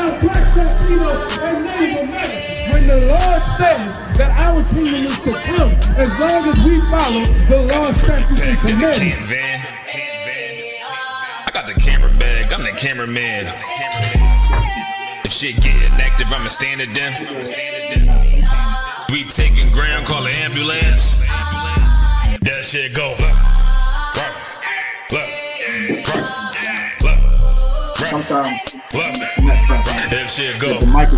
about black, Latino, and Native American. When the Lord says that our kingdom is to come, as long as we follow the law, statutes, and commandments. I got the camera bag, I'm the cameraman. If shit get inactive, I'ma stand it down. We taking ground, call the ambulance. That shit go. Sometimes if shit go, the mic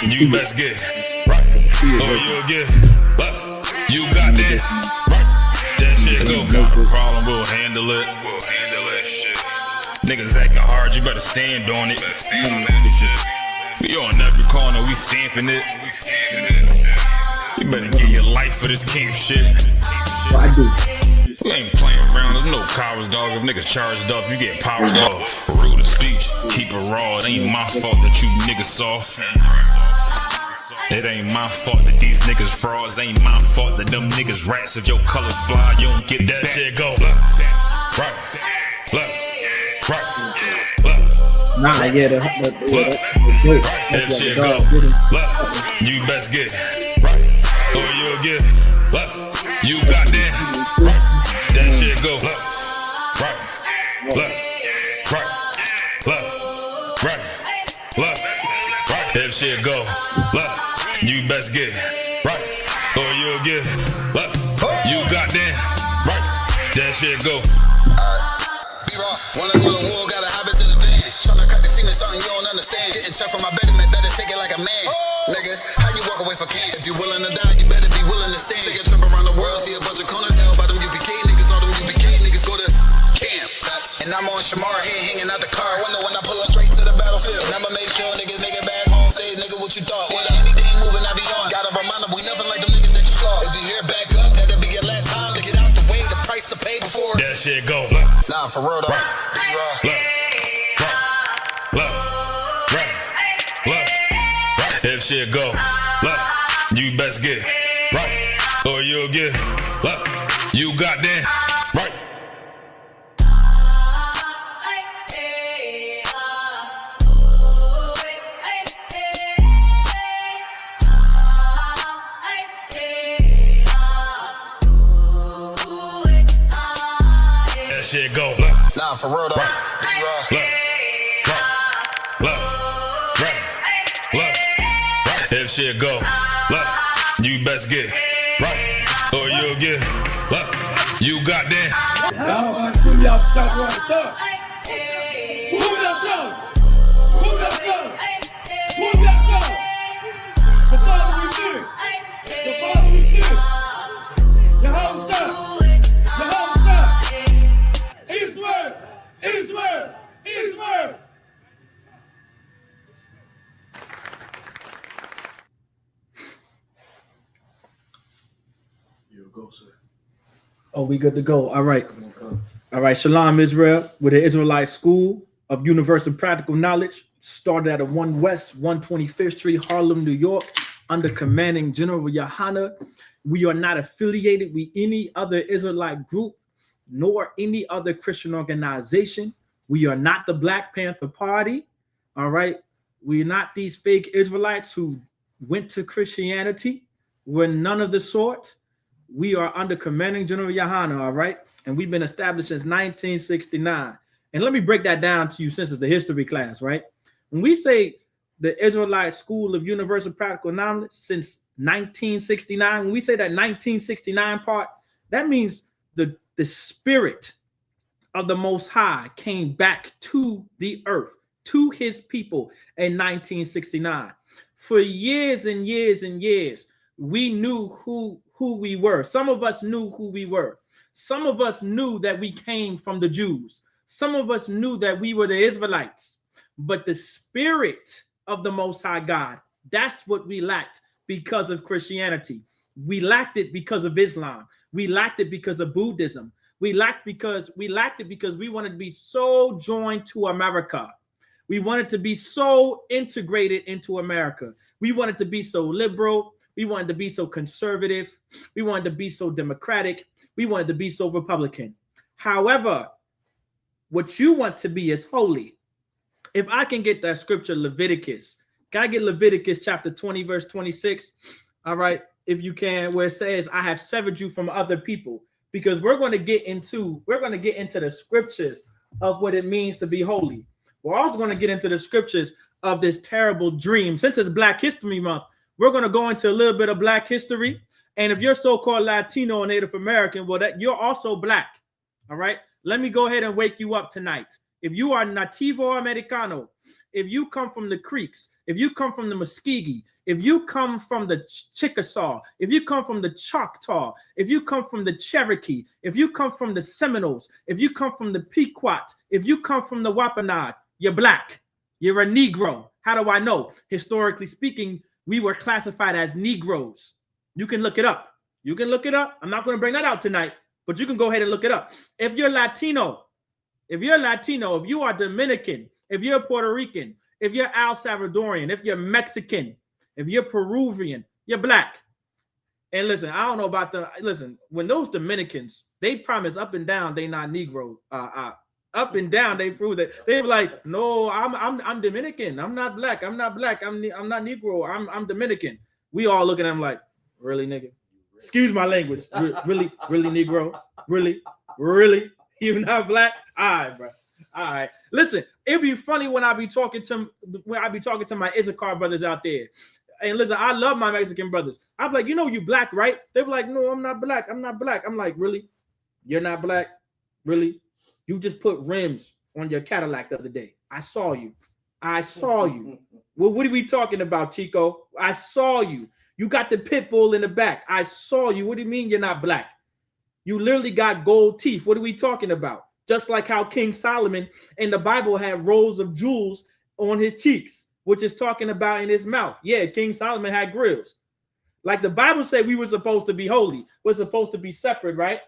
is you best get right. Or you'll get you got that. That shit go. No problem, we'll handle it. Niggas acting hard, you better stand on it. We on every corner, we stamping it. You better give your life for this camp shit. We ain't playing around, there's no cowards, dog. If niggas charged up, you get powered off. Rude of speech, keep it raw. It ain't my fault that you niggas soft. It ain't my fault that these niggas frauds. It ain't my fault that them niggas rats. If your colors fly, you don't get that shit go. Right, nah, yeah, if shit go, you best get right, or you'll get you got that. That shit go right. If shit go, you best get right, or you'll get you got that right. That shit go. Wanna go to war, gotta hop into the van. Tryna cut the scene of something you don't understand. Getting checked from my betterment, better take it like a man. Nigga, how you walk away for camp? If you willing to die, you better be willing to stand. Take a trip around the world, see a bunch of corners held by them UPK niggas. All them UPK niggas go to camp. And I'm on Shamar here hanging out the car window when I pull up straight to the battlefield. And I'ma make sure niggas make it back home. Say, nigga, what you thought? With anything moving, I be on. Gotta remind them we nothing like them niggas that you saw. If you hear back up, that'll be your last time to get out the way. The price to pay before. That shit go. Nah, for real though. If shit go, you best get right, or you'll get you got that right. That shit go. Nah, for real though. If shit go, you best get right, or you'll get you got that. How about to put y'all shot right there? Move that song! Move that song! Move that song! The Father we fear! The Father we fear! Yehovah! Israel! Israel! Israel! Oh, we good to go. All right. All right. Shalom, Israel. With the Israelite School of Universal Practical Knowledge, started at 1 West 125th Street, Harlem, New York, under commanding General Yohana. We are not affiliated with any other Israelite group, nor any other Christian organization. We are not the Black Panther Party. All right. We are not these fake Israelites who went to Christianity. We're none of the sort. We are under commanding General Yohana, all right? And we've been established since 1969. And let me break that down to you since it's the history class, right? When we say the Israelite School of Universal Practical Knowledge since 1969, when we say that 1969 part, that means the spirit of the Most High came back to the earth, to his people in 1969. For years and years and years, we knew who we were. Some of us knew who we were. Some of us knew that we came from the Jews. Some of us knew that we were the Israelites. But the spirit of the Most High God, that's what we lacked because of Christianity. We lacked it because of Islam. We lacked it because of Buddhism. We lacked it because we wanted to be so joined to America. We wanted to be so integrated into America. We wanted to be so liberal. We wanted to be so conservative. We wanted to be so democratic. We wanted to be so Republican. However, what you want to be is holy. If I can get that scripture, Leviticus, can I get Leviticus chapter 20, verse 26? All right, if you can, where it says, I have severed you from other people, because we're going to get into the scriptures of what it means to be holy. We're also going to get into the scriptures of this terrible dream. Since it's Black History Month, we're going to go into a little bit of Black history. And if you're so-called Latino or Native American, well, that you're also Black. All right. Let me go ahead and wake you up tonight. If you are Nativo Americano, if you come from the Creeks, if you come from the Muskegee, if you come from the Chickasaw, if you come from the Choctaw, if you come from the Cherokee, if you come from the Seminoles, if you come from the Pequot, if you come from the Wampanoag, you're Black. You're a Negro. How do I know? Historically speaking, we were classified as Negroes. You can look it up. You can look it up. I'm not going to bring that out tonight, but you can go ahead and look it up. If you're Latino, if you are Dominican, if you're Puerto Rican, if you're El Salvadorian, if you're Mexican, if you're Peruvian, you're Black. And listen, I don't know about when those Dominicans, they promise up and down they not Negro. Up and down they prove that. They were like, no, I'm Dominican. I'm not Black. I'm not Black. I'm not Negro. I'm Dominican. We all look at them like, really, nigga? Excuse my language. Really, Negro? Really? You not Black? All right, bro. All right. Listen, it'd be funny when I be talking to my Issachar brothers out there. And listen, I love my Mexican brothers. I'm like, you Black, right? They were like, no, I'm not Black. I'm not Black. I'm like, really? You're not Black? Really? You just put rims on your Cadillac the other day. I saw you. Well, what are we talking about, Chico? I saw you. You got the pit bull in the back. I saw you. What do you mean you're not Black? You literally got gold teeth. What are we talking about? Just like how King Solomon in the Bible had rows of jewels on his cheeks, which is talking about in his mouth. Yeah, King Solomon had grills. Like the Bible said we were supposed to be holy. We're supposed to be separate, right?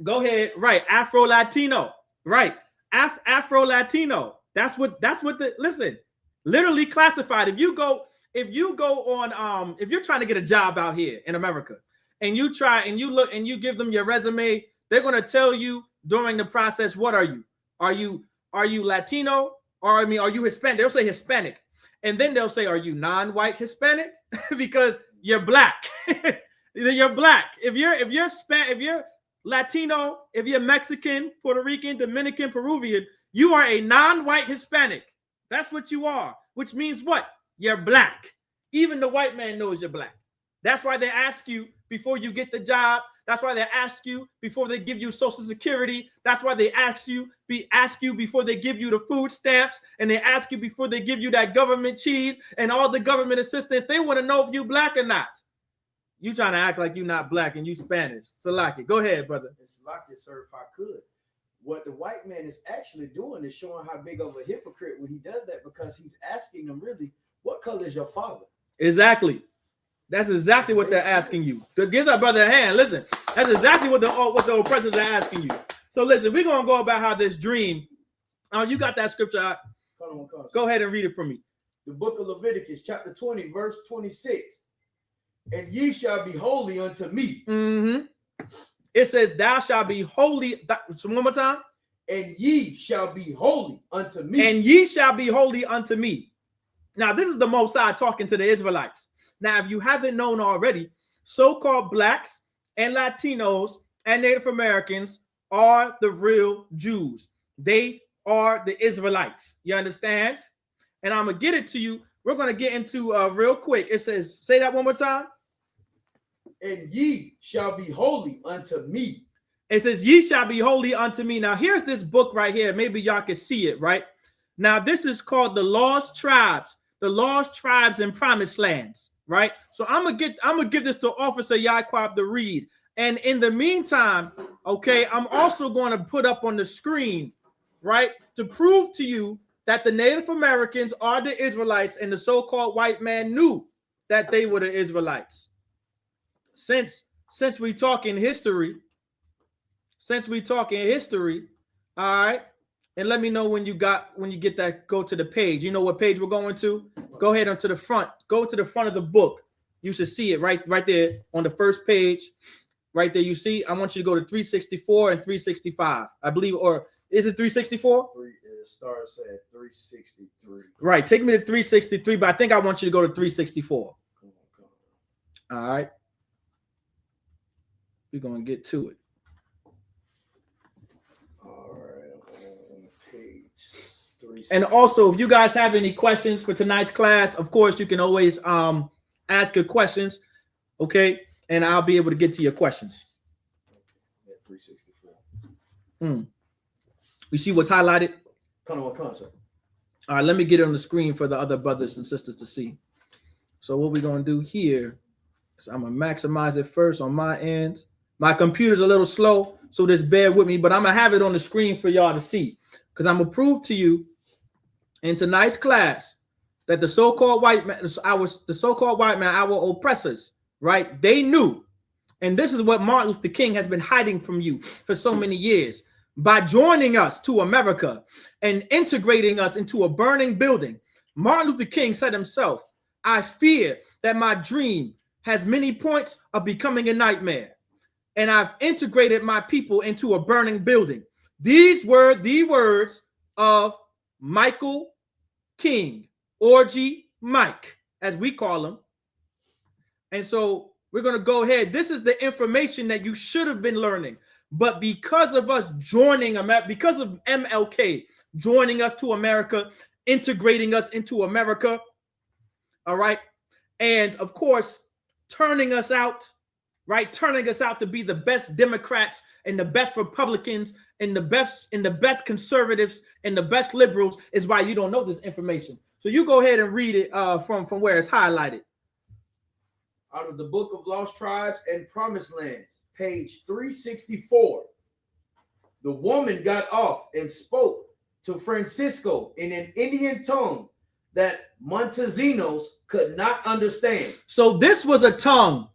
Go ahead. Right. Afro-Latino. Right. Afro-Latino. That's what listen, literally classified. If you go on, if you're trying to get a job out here in America and you try and you look and you give them your resume, they're going to tell you during the process, what are you? Are you Latino? Or are you Hispanic? They'll say Hispanic. And then they'll say, are you non-white Hispanic? Because you're Black. You're Black. If you're Latino, if you're Mexican, Puerto Rican, Dominican, Peruvian, you are a non-white Hispanic. That's what you are, which means what? You're Black. Even the white man knows you're Black. That's why they ask you before you get the job. That's why they ask you before they give you Social Security. That's why they ask you before they give you the food stamps, and they ask you before they give you that government cheese and all the government assistance. They want to know if you Black or not. You trying to act like you're not Black and you Spanish. So like it. Go ahead, brother. It's like it, sir, if I could. What the white man is actually doing is showing how big of a hypocrite when he does that, because he's asking them really, what color is your father? Exactly. That's exactly what they're asking you. Give that brother a hand. Listen, that's exactly what the oppressors are asking you. So listen, we're gonna go about how this dream. You got that scripture out. Go ahead and read it for me. The book of Leviticus, chapter 20, verse 26. And ye shall be holy unto me. Mm-hmm. It says, thou shalt be holy. So one more time. And ye shall be holy unto me. And ye shall be holy unto me. Now, this is the Most High talking to the Israelites. Now, if you haven't known already, so-called Blacks and Latinos and Native Americans are the real Jews. They are the Israelites. You understand? And I'm going to get it to you. We're going to get into real quick. It says, say that one more time. And ye shall be holy unto me. It says, ye shall be holy unto me. Now, here's this book right here. Maybe y'all can see it, right? Now, this is called The Lost Tribes and Promised Lands, right? So I'm gonna give this to Officer Yaquab to read. And in the meantime, okay, I'm also going to put up on the screen, right, to prove to you that the Native Americans are the Israelites and the so-called white man knew that they were the Israelites. Since we talk in history, all right, and let me know when you get that. Go to the page. You know what page we're going to? Go ahead onto the front. Go to the front of the book. You should see it right there on the first page. Right there, you see. I want you to go to 364 and 365. I believe, or is it 364? It starts at 363. Right. Take me to 363, but I think I want you to go to 364. Come on. All right. We're going to get to it. All right. On page 363. And also, if you guys have any questions for tonight's class, of course, you can always ask your questions. Okay. And I'll be able to get to your questions. At 364. You see what's highlighted? Come on, sir. All right, let me get it on the screen for the other brothers and sisters to see. So what we're going to do here is I'm going to maximize it first on my end. My computer's a little slow, so just bear with me, but I'm going to have it on the screen for y'all to see, because I'm going to prove to you in tonight's class that the so-called white man, our oppressors, right? They knew. And this is what Martin Luther King has been hiding from you for so many years. By joining us to America and integrating us into a burning building, Martin Luther King said himself, I fear that my dream has many points of becoming a nightmare, and I've integrated my people into a burning building. These were the words of Michael King, Orgy Mike, as we call him. And so we're going to go ahead. This is the information that you should have been learning. But because of us joining, because of MLK joining us to America, integrating us into America, all right, and of course, turning us out, right, turning us out to be the best Democrats and the best Republicans and the best conservatives and the best liberals is why you don't know this information. So you go ahead and read it from where it's highlighted. Out of the Book of Lost Tribes and Promised Lands, page 364. The woman got off and spoke to Francisco in an Indian tongue that Montesinos could not understand. So this was a tongue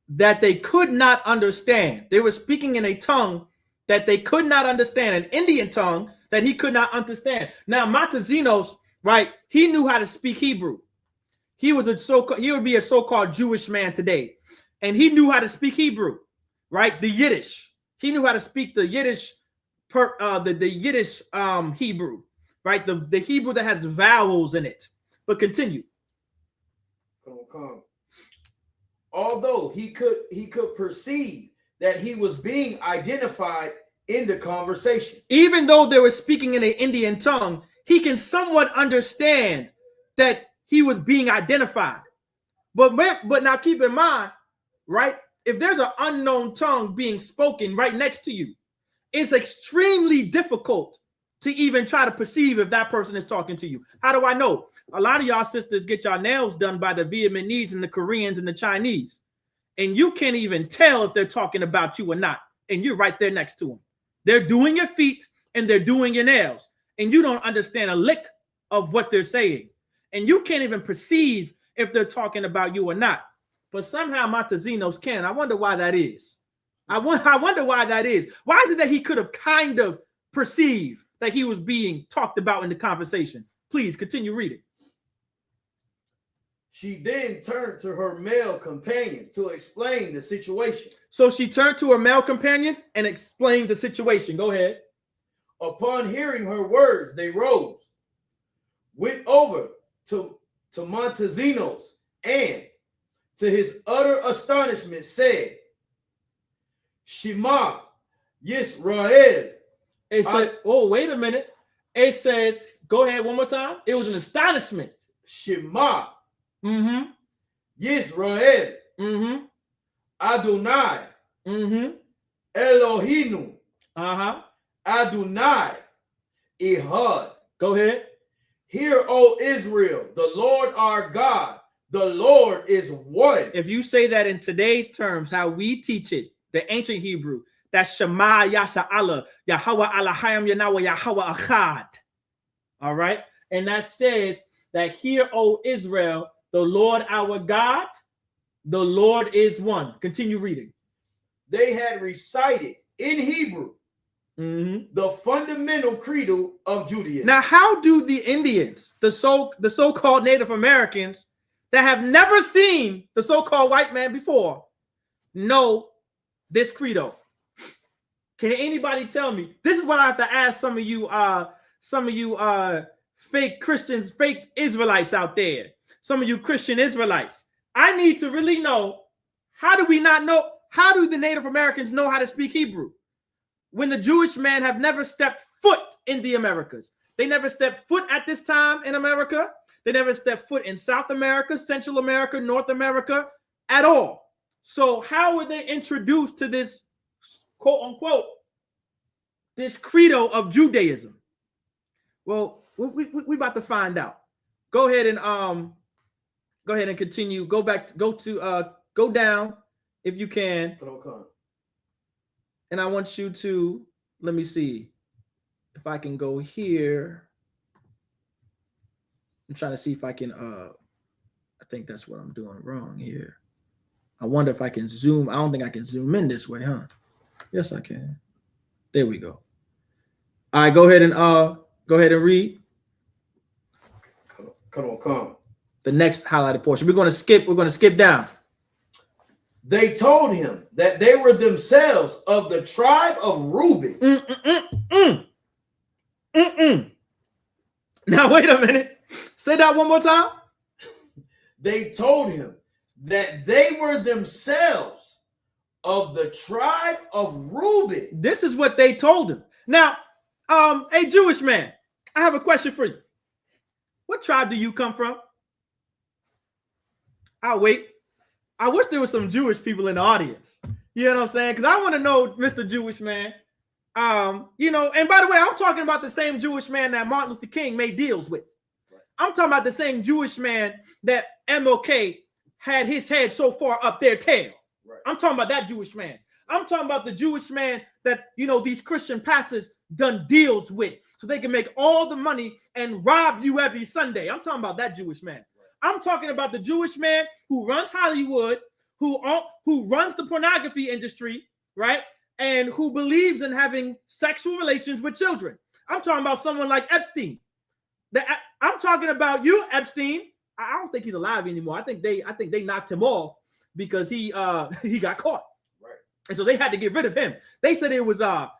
that they could not understand. They were speaking in a tongue that they could not understand, an Indian tongue that he could not understand. Now, Montesinos, right, he knew how to speak Hebrew. He would be a so-called Jewish man today. And he knew how to speak Hebrew, right? The Yiddish. He knew how to speak the Yiddish, Yiddish Hebrew, right? The Hebrew that has vowels in it. But continue. Come. Although he could perceive that he was being identified in the conversation. Even though they were speaking in an Indian tongue, he can somewhat understand that he was being identified. But now keep in mind, right? If there's an unknown tongue being spoken right next to you, it's extremely difficult to even try to perceive if that person is talking to you. How do I know? A lot of y'all sisters get y'all nails done by the Vietnamese and the Koreans and the Chinese. And you can't even tell if they're talking about you or not. And you're right there next to them. They're doing your feet and they're doing your nails. And you don't understand a lick of what they're saying. And you can't even perceive if they're talking about you or not. But somehow Montesinos can. I wonder why that is. I wonder why that is. Why is it that he could have kind of perceived that he was being talked about in the conversation? Please continue reading. She then turned to her male companions to explain the situation. So she turned to her male companions and explained the situation. Go ahead. Upon hearing her words, they rose, went over to Montesinos, and to his utter astonishment said, Shema Yisrael. It said, oh, wait a minute. It says, go ahead one more time. It was an astonishment. Shema Mm-hmm. Yisrael. Mm-hmm. Adonai. Mm-hmm. Elohinu. Uh-huh. Adonai. Ehad. Go ahead. Hear, O Israel, the Lord our God, the Lord is one. If you say that in today's terms, how we teach it, the ancient Hebrew, that's Shema Yasha Allah, Yahweh Elohim Yahweh Yahweh Echad. All right. And that says that hear, O Israel, the Lord our God, the Lord is one. Continue reading. They had recited in Hebrew the fundamental credo of Judaism. Now, how do the Indians, the so-called Native Americans that have never seen the so-called white man before, know this credo? Can anybody tell me? This is what I have to ask some of you some of you fake Christians, fake Israelites out there, some of you Christian Israelites, I need to really know, how do we not know? How do the Native Americans know how to speak Hebrew when the Jewish men have never stepped foot in the Americas? They never stepped foot at this time in America. They never stepped foot in South America, Central America, North America at all. So how were they introduced to this, quote unquote, this credo of Judaism? Well, we about to find out. Go ahead and continue. Go down if you can. And I want you to, let me see if I can go here. I'm trying to see if I can I think that's what I'm doing wrong here. I wonder if I can zoom. I don't think I can zoom in this way, huh? Yes, I can. There we go. All right, go ahead and read. Come. The next highlighted portion. We're going to skip down. They told him that they were themselves of the tribe of Reuben. Now, wait a minute. Say that one more time. They told him that they were themselves of the tribe of Reuben. This is what they told him. Now, hey, Jewish man, I have a question for you. What tribe do you come from? I'll wait. I wish there was some Jewish people in the audience. You know what I'm saying? Because I want to know, Mr. Jewish man. You know, and by the way, I'm talking about the same Jewish man that Martin Luther King made deals with. I'm talking about the same Jewish man that MLK had his head so far up their tail. Right. I'm talking about that Jewish man. I'm talking about the Jewish man that, you know, these Christian pastors done deals with so they can make all the money and rob you every Sunday. I'm talking about that Jewish man. Right. I'm talking about the Jewish man who runs Hollywood, who runs the pornography industry, right? And who believes in having sexual relations with children. I'm talking about someone like Epstein. I'm talking about you, Epstein. I don't think he's alive anymore. I think they knocked him off because he got caught. Right. And so they had to get rid of him. They said it was a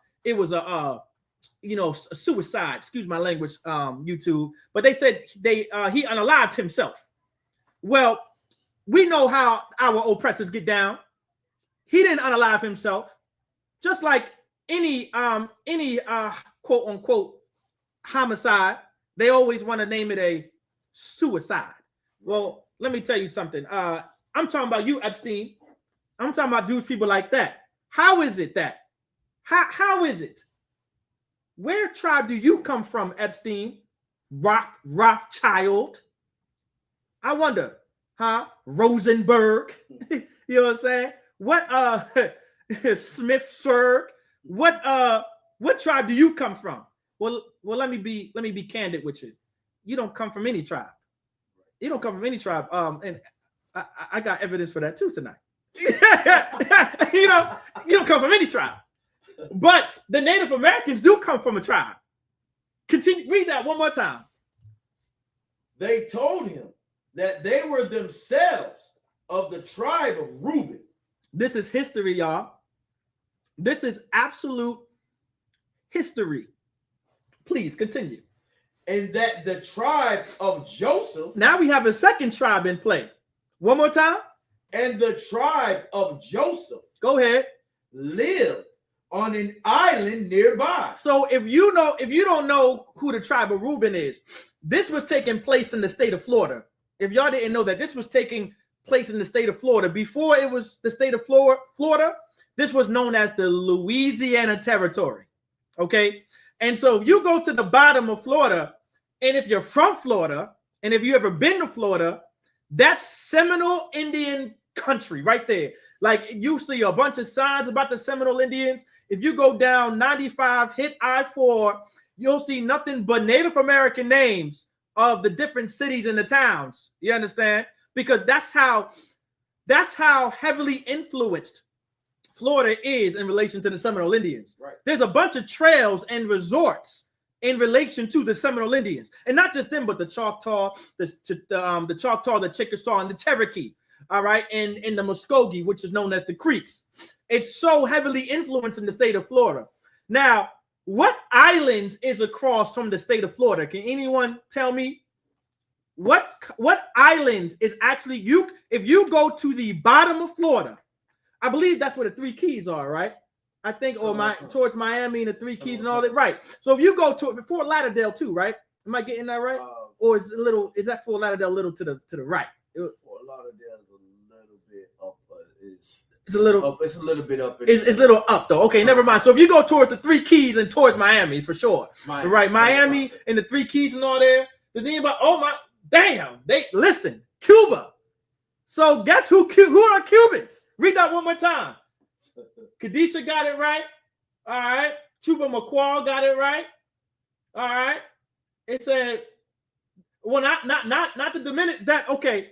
suicide. Excuse my language, YouTube. But they said he unalived himself. Well, we know how our oppressors get down. He didn't unalive himself. Just like any quote unquote homicide, they always want to name it a suicide. Well, let me tell you something. I'm talking about you, Epstein. I'm talking about Jewish people like that. How is it that? How is it? Where tribe do you come from, Epstein? Rothschild? I wonder, huh? Rosenberg? You know what I'm saying? What Smith-Serg? What tribe do you come from? Well, let me be candid with you. You don't come from any tribe. You don't come from any tribe. And I got evidence for that too tonight. You don't come from any tribe. But the Native Americans do come from a tribe. Continue, read that one more time. They told him that they were themselves of the tribe of Reuben. This is history, y'all. This is absolute history. Please continue. And that the tribe of Joseph. Now we have a second tribe in play. One more time. And the tribe of Joseph. Go ahead. Lived on an island nearby. So if you don't know who the tribe of Reuben is, this was taking place in the state of Florida. If y'all didn't know that, this was taking place in the state of Florida. Before it was the state of Florida, this was known as the Louisiana Territory. Okay. And so if you go to the bottom of Florida, and if you're from Florida, and if you ever been to Florida, that's Seminole Indian country right there. Like you see a bunch of signs about the Seminole Indians. If you go down 95, hit I-4, you'll see nothing but Native American names of the different cities and the towns. You understand? Because that's how heavily influenced Florida is in relation to the Seminole Indians. Right. There's a bunch of trails and resorts in relation to the Seminole Indians, and not just them, but the Choctaw, the Choctaw, the Chickasaw, and the Cherokee. All right, and in the Muskogee, which is known as the Creeks. It's so heavily influenced in the state of Florida. Now, what island is across from the state of Florida? Can anyone tell me what island is actually you? If you go to the bottom of Florida, I believe that's where the Three Keys are, right? I think, or towards Miami and the Three Keys and all that, right? So if you go to Fort Lauderdale too, right? Am I getting that right? Or is that Fort Lauderdale a little to the right? Fort Lauderdale is a little bit up, but it's a little up. It's a little bit up. It's a little up though. Okay, never mind. So if you go towards the Three Keys and towards Miami for sure, right? Miami and the Three Keys and all there. Does anybody? Oh my, damn! They listen. Cuba. So guess who are Cubans? Read that one more time. Kadisha got it right. All right. Chuba McQuall got it right. All right. It said, well, not the Dominican. That okay.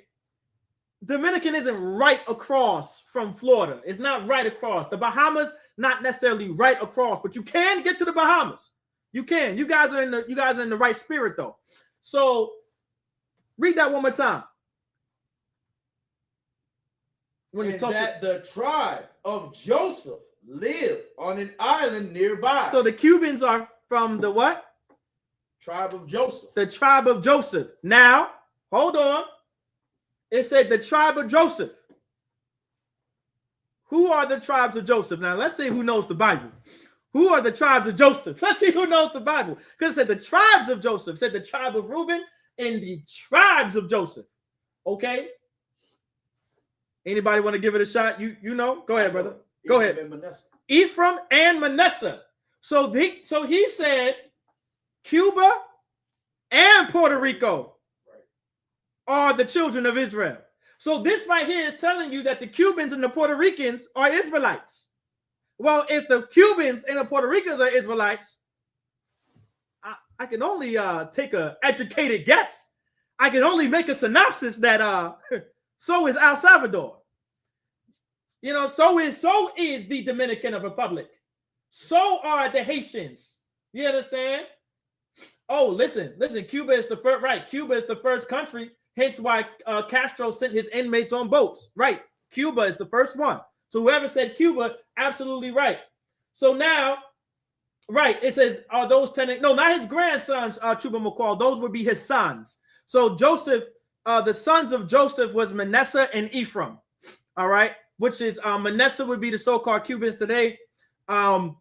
Dominican isn't right across from Florida. It's not right across. The Bahamas, not necessarily right across, but you can get to the Bahamas. You can. You guys are in the right spirit though. So read that one more time. That the tribe of Joseph lived on an island nearby. So the Cubans are from the what? Tribe of Joseph. The tribe of Joseph. Now, hold on. It said the tribe of Joseph. Who are the tribes of Joseph? Now, let's see who knows the Bible. Who are the tribes of Joseph? Let's see who knows the Bible. Because it said the tribes of Joseph. It said the tribe of Reuben and the tribes of Joseph. Okay? Anybody want to give it a shot? You know? Go ahead, brother. Go ahead. Ephraim and Manasseh. So he said Cuba and Puerto Rico are the children of Israel. So this right here is telling you that the Cubans and the Puerto Ricans are Israelites. Well, if the Cubans and the Puerto Ricans are Israelites, I can only take an educated guess. I can only make a synopsis that so is El Salvador. You know, so is the Dominican Republic. So are the Haitians. You understand? Oh, listen. Cuba is the first, right? Cuba is the first country. Hence why Castro sent his inmates on boats. Right. Cuba is the first one. So whoever said Cuba, absolutely right. So now, right, it says, are those 10? No, not his grandsons, Chuba McCall. Those would be his sons. So Joseph, the sons of Joseph was Manasseh and Ephraim. All right. Which is Manasseh would be the so-called Cubans today. And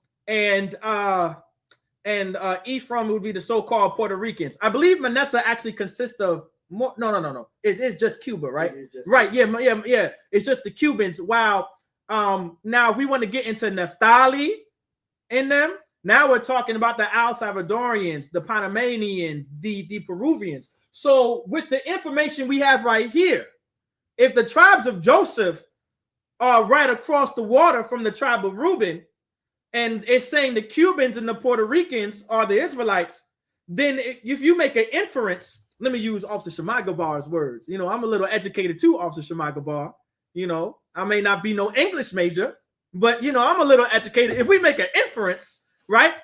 Ephraim would be the so-called Puerto Ricans. I believe Manasseh actually consists of more. No. It is just Cuba, right? Right. Yeah. It's just the Cubans. Wow. Now if we want to get into Naphtali in them, now we're talking about the El Salvadorians, the Panamanians, the Peruvians. So with the information we have right here, if the tribes of Joseph are right across the water from the tribe of Reuben, and it's saying the Cubans and the Puerto Ricans are the Israelites, then if you make an inference, let me use Officer Shemai words. You know, I'm a little educated too, Officer Shemai. You know, I may not be no English major, but, you know, I'm a little educated. If we make an inference, right,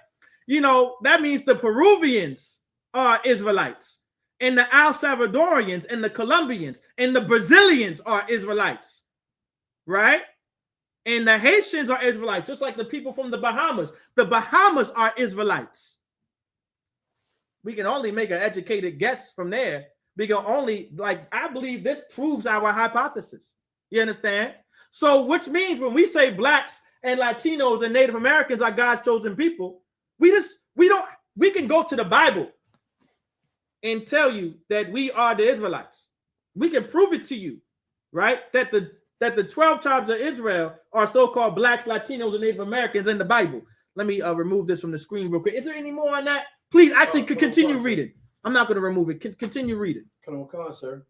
you know, that means the Peruvians are Israelites, and the El Salvadorians and the Colombians and the Brazilians are Israelites, right? And the Haitians are Israelites, just like the people from the Bahamas. The Bahamas are Israelites. We can only make an educated guess from there. We can only, I believe this proves our hypothesis. You understand? So, which means when we say blacks and Latinos and Native Americans are God's chosen people, we can go to the Bible and tell you that we are the Israelites. We can prove it to you, right? That the 12 tribes of Israel are so-called blacks, Latinos, and Native Americans in the Bible. Let me remove this from the screen real quick. Is there any more on that? Please, actually, continue reading. I'm not going to remove it. Continue reading. Come on, sir.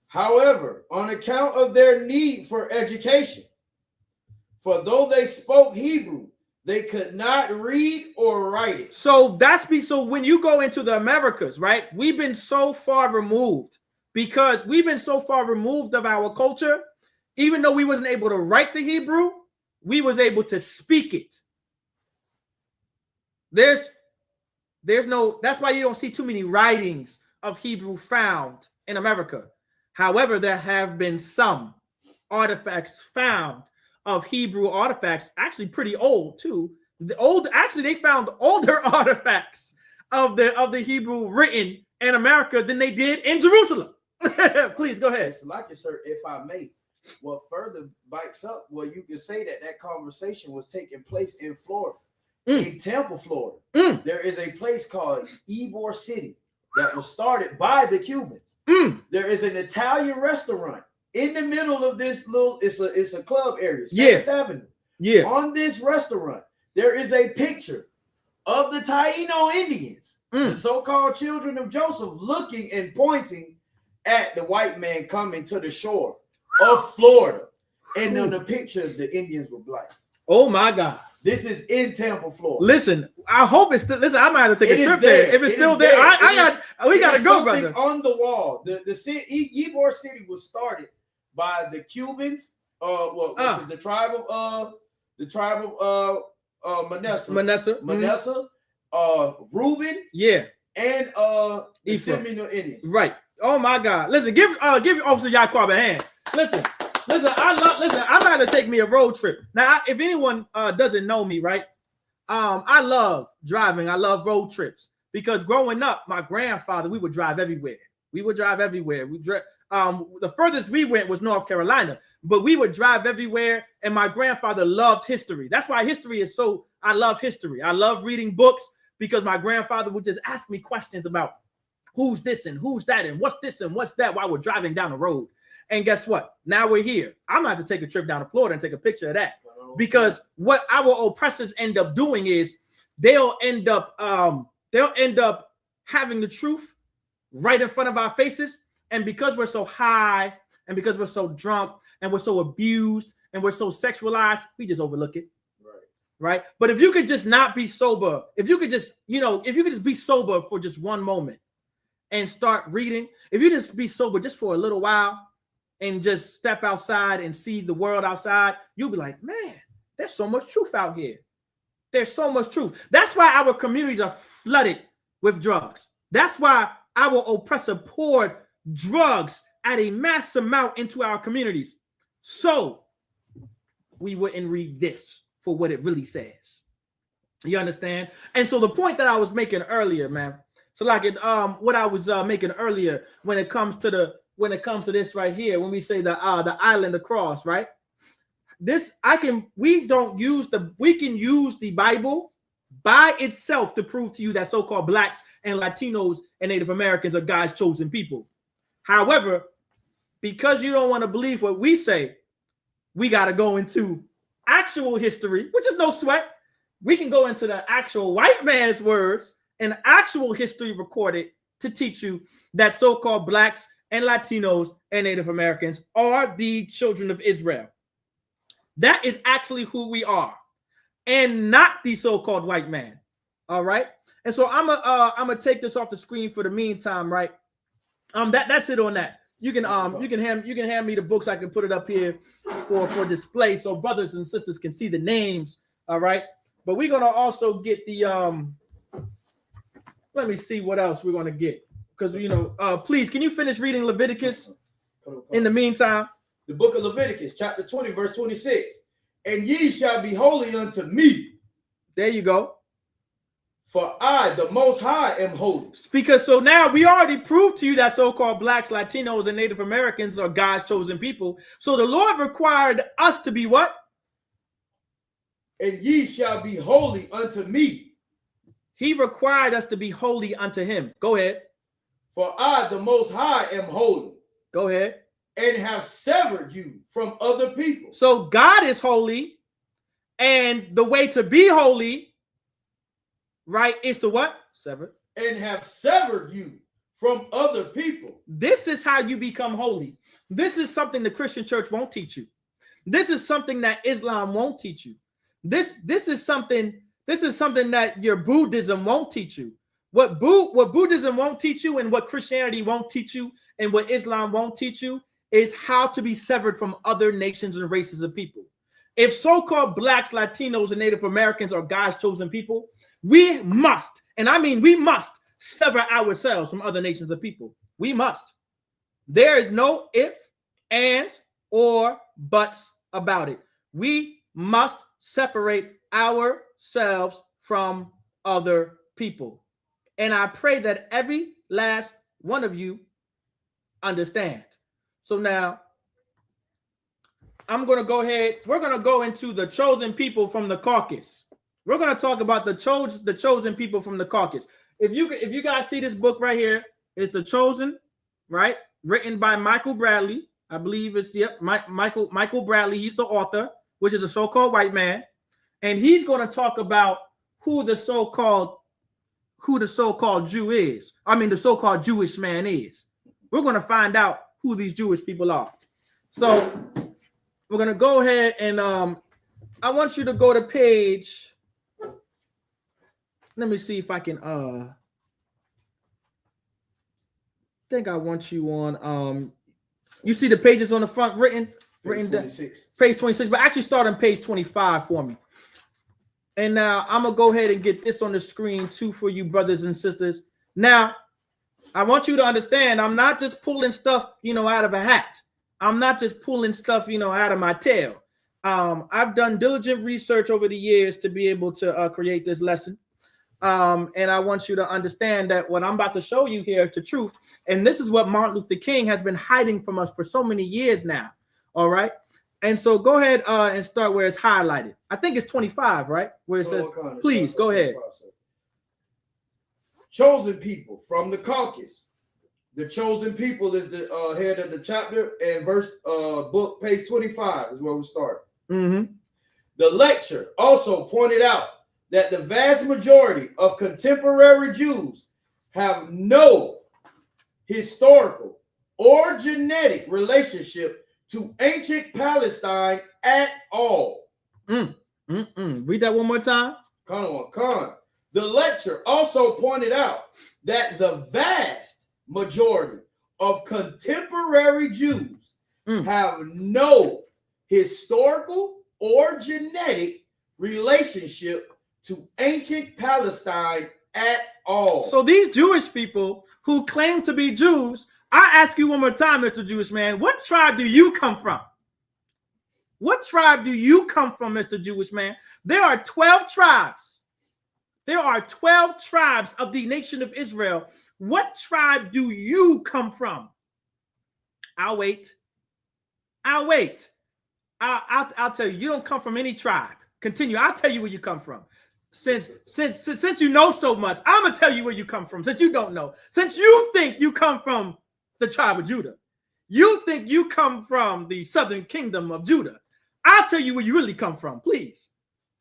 However, on account of their need for education, for though they spoke Hebrew, they could not read or write it. So so when you go into the Americas, right? We've been so far removed because we've been so far removed of our culture. Even though we wasn't able to write the Hebrew, we was able to speak it. There's no, that's why you don't see too many writings of Hebrew found in America. However, there have been some artifacts found of Hebrew artifacts, actually pretty old too, Actually, they found older artifacts of the Hebrew written in America than they did in Jerusalem. Please go ahead. It's like it, sir, if I may. What further bikes up, well, you can say that conversation was taking place in Florida, in Tampa, Florida. There is a place called Ybor City that was started by the Cubans. There is an Italian restaurant in the middle of this little, it's a club area, 7th Avenue. Yeah. On this restaurant, there is a picture of the Taino Indians, the so-called children of Joseph, looking and pointing at the white man coming to the shore of Florida. And on the picture, the Indians were black. Oh my God. This is in Tampa, Florida. Listen, I hope it's still, listen, I might have to take a trip there. If it's still there, we gotta go, brother. On the wall. The city, Ybor City was started by the Cubans, the tribe of Manasseh, Reuben, and the Seminole Indians. Right. Oh my God. Listen, give Officer Yaquab a hand. Listen, I'm about to take me a road trip. Now, if anyone doesn't know me, right? I love driving. I love road trips because growing up, my grandfather, we would drive everywhere. The furthest we went was North Carolina, but we would drive everywhere. And my grandfather loved history. That's why history is so, I love history. I love reading books because my grandfather would just ask me questions about who's this and who's that and what's this and what's that while we're driving down the road. And guess what? Now we're here. I'm going to have to take a trip down to Florida and take a picture of that because what our oppressors end up doing is they'll end up having the truth right in front of our faces. And because we're so high and because we're so drunk and we're so abused and we're so sexualized, we just overlook it. Right. But if you could just not be sober, if you could just be sober for just one moment and start reading, if you just be sober just for a little while and just step outside and see the world outside, you'll be like, man, there's so much truth out here. There's so much truth. That's why our communities are flooded with drugs. That's why our oppressor poured drugs at a mass amount into our communities. So we wouldn't read this for what it really says. You understand? And so the point that I was making earlier, man. So like what I was making earlier when it comes to this right here, when we say the island across, right? We can use the Bible by itself to prove to you that so-called blacks and Latinos and Native Americans are God's chosen people. However, because you don't want to believe what we say, we got to go into actual history, which is no sweat. We can go into the actual white man's words and actual history recorded to teach you that so-called blacks and Latinos and Native Americans are the children of Israel. That is actually who we are, and not the so-called white man. All right. And so I'm gonna take this off the screen for the meantime, right? That's it on that. You can hand me the books. I can put it up here for display so brothers and sisters can see the names. All right. But we're gonna also get the let me see what else we're gonna get. Because please, can you finish reading Leviticus in the meantime? The book of Leviticus, chapter 20, verse 26. And ye shall be holy unto me. There you go. For I, the Most High, am holy. Because so now we already proved to you that so-called blacks, Latinos, and Native Americans are God's chosen people. So the Lord required us to be what? And ye shall be holy unto me. He required us to be holy unto him. Go ahead. For I, the Most High, am holy. Go ahead. And have severed you from other people. So God is holy, and the way to be holy, right, is to what? Sever. And have severed you from other people. This is how you become holy. This is something the Christian church won't teach you. This is something that Islam won't teach you. This is something that your Buddhism won't teach you. What Buddhism won't teach you, and what Christianity won't teach you, and what Islam won't teach you is how to be severed from other nations and races of people. If so-called blacks, Latinos, and Native Americans are God's chosen people, we must, and I mean we must, sever ourselves from other nations of people. We must. There is no if, ands, or buts about it. We must separate ourselves from other people. And I pray that every last one of you understand. So now I'm going to go ahead. We're going to go into the chosen people from the caucus. We're going to talk about the chosen people from the caucus. If you guys see this book right here, it's The Chosen, right? Written by Michael Bradley. I believe it's Michael Bradley. He's the author, which is a so-called white man. And he's going to talk about who the so-called Jew is. I mean, the so-called Jewish man is. We're going to find out who these Jewish people are. So we're going to go ahead and I want you to go to page. Let me see if I can I think I want you on you see the pages on the front written Page 26. Page 26, but actually start on page 25 for me. And now I'm gonna go ahead and get this on the screen too for you brothers and sisters. Now, I want you to understand, I'm not just pulling stuff, out of a hat. I'm not just pulling stuff, out of my tail. I've done diligent research over the years to be able to create this lesson. And I want you to understand that what I'm about to show you here is the truth. And this is what Martin Luther King has been hiding from us for so many years now. All right. And so go ahead and start where it's highlighted. I think it's 25, right? Where it says, please go ahead. Chosen people from the caucus. The chosen people is the head of the chapter, and verse book page 25 is where we start. Mm-hmm. The lecture also pointed out that the vast majority of contemporary Jews have no historical or genetic relationship to ancient Palestine at all. Read that one more time. Come on. The lecture also pointed out that the vast majority of contemporary Jews have no historical or genetic relationship to ancient Palestine at all. So these Jewish people who claim to be Jews, I ask you one more time, Mr. Jewish man, what tribe do you come from? What tribe do you come from, Mr. Jewish man? There are 12 tribes. There are 12 tribes of the nation of Israel. What tribe do you come from? I'll wait. I'll tell you, you don't come from any tribe. Continue. I'll tell you where you come from. Since you know so much, I'm gonna tell you where you come from. Since you don't know, since you think you come from the tribe of Judah, you think you come from the southern kingdom of Judah. I'll tell you where you really come from, please.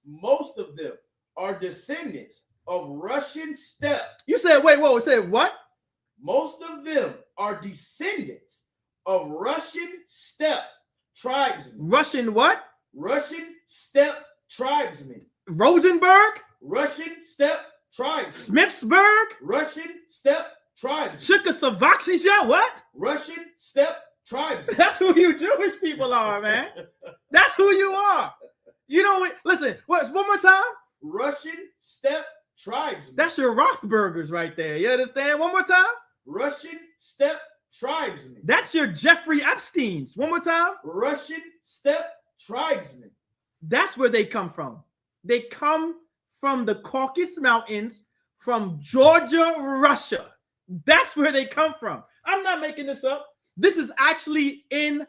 Most of them are descendants of Russian steppe. You said, wait, whoa, said what? Most of them are descendants of Russian steppe tribesmen. Russian what? Russian steppe tribesmen. Rosenberg? Russian steppe tribesmen. Smithsburg? Russian steppe tribesmen. Czechoslovakia? What? Russian steppe tribesmen. That's who you Jewish people are, man. That's who you are. You don't listen. One more time. Russian steppe tribesmen. That's your Rothbergers right there. You understand? One more time. Russian steppe tribesmen. That's your Jeffrey Epsteins. One more time. Russian steppe tribesmen. That's where they come from. They come from the Caucasus Mountains, from Georgia, Russia. That's where they come from. I'm not making this up. This is actually in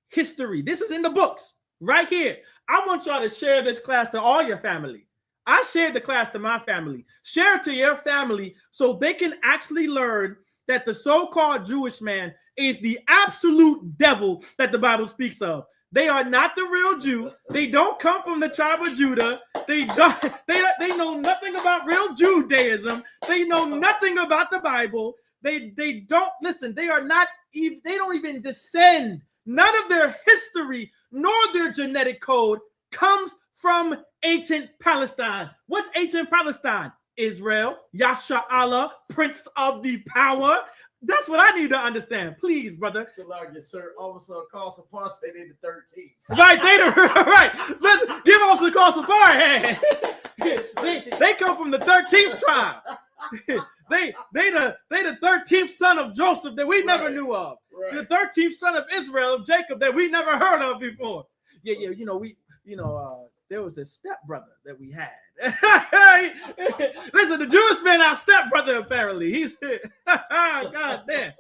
history. This is in the books right here. I want y'all to share this class to all your family. I shared the class to my family. Share it to your family so they can actually learn that the so-called Jewish man is the absolute devil that the Bible speaks of. They are not the real Jew. They don't come from the tribe of Judah. They know nothing about real Judaism. They know nothing about the Bible. They don't listen. They don't even descend. None of their history nor their genetic code comes from ancient Palestine. What's ancient Palestine? Israel, Yasha Allah, Prince of the Power. That's what I need to understand. Please, brother. Sir, Officer Carlson Parsons in the 13th. Right, right. Let's give Officer Carlson Parsons. They come from the 13th tribe. they the 13th son of Joseph that we never knew of. Right. The 13th son of Israel, of Jacob, that we never heard of before. Yeah, there was a stepbrother that we had. Listen, the Jewish man, our stepbrother, apparently. He's God damn.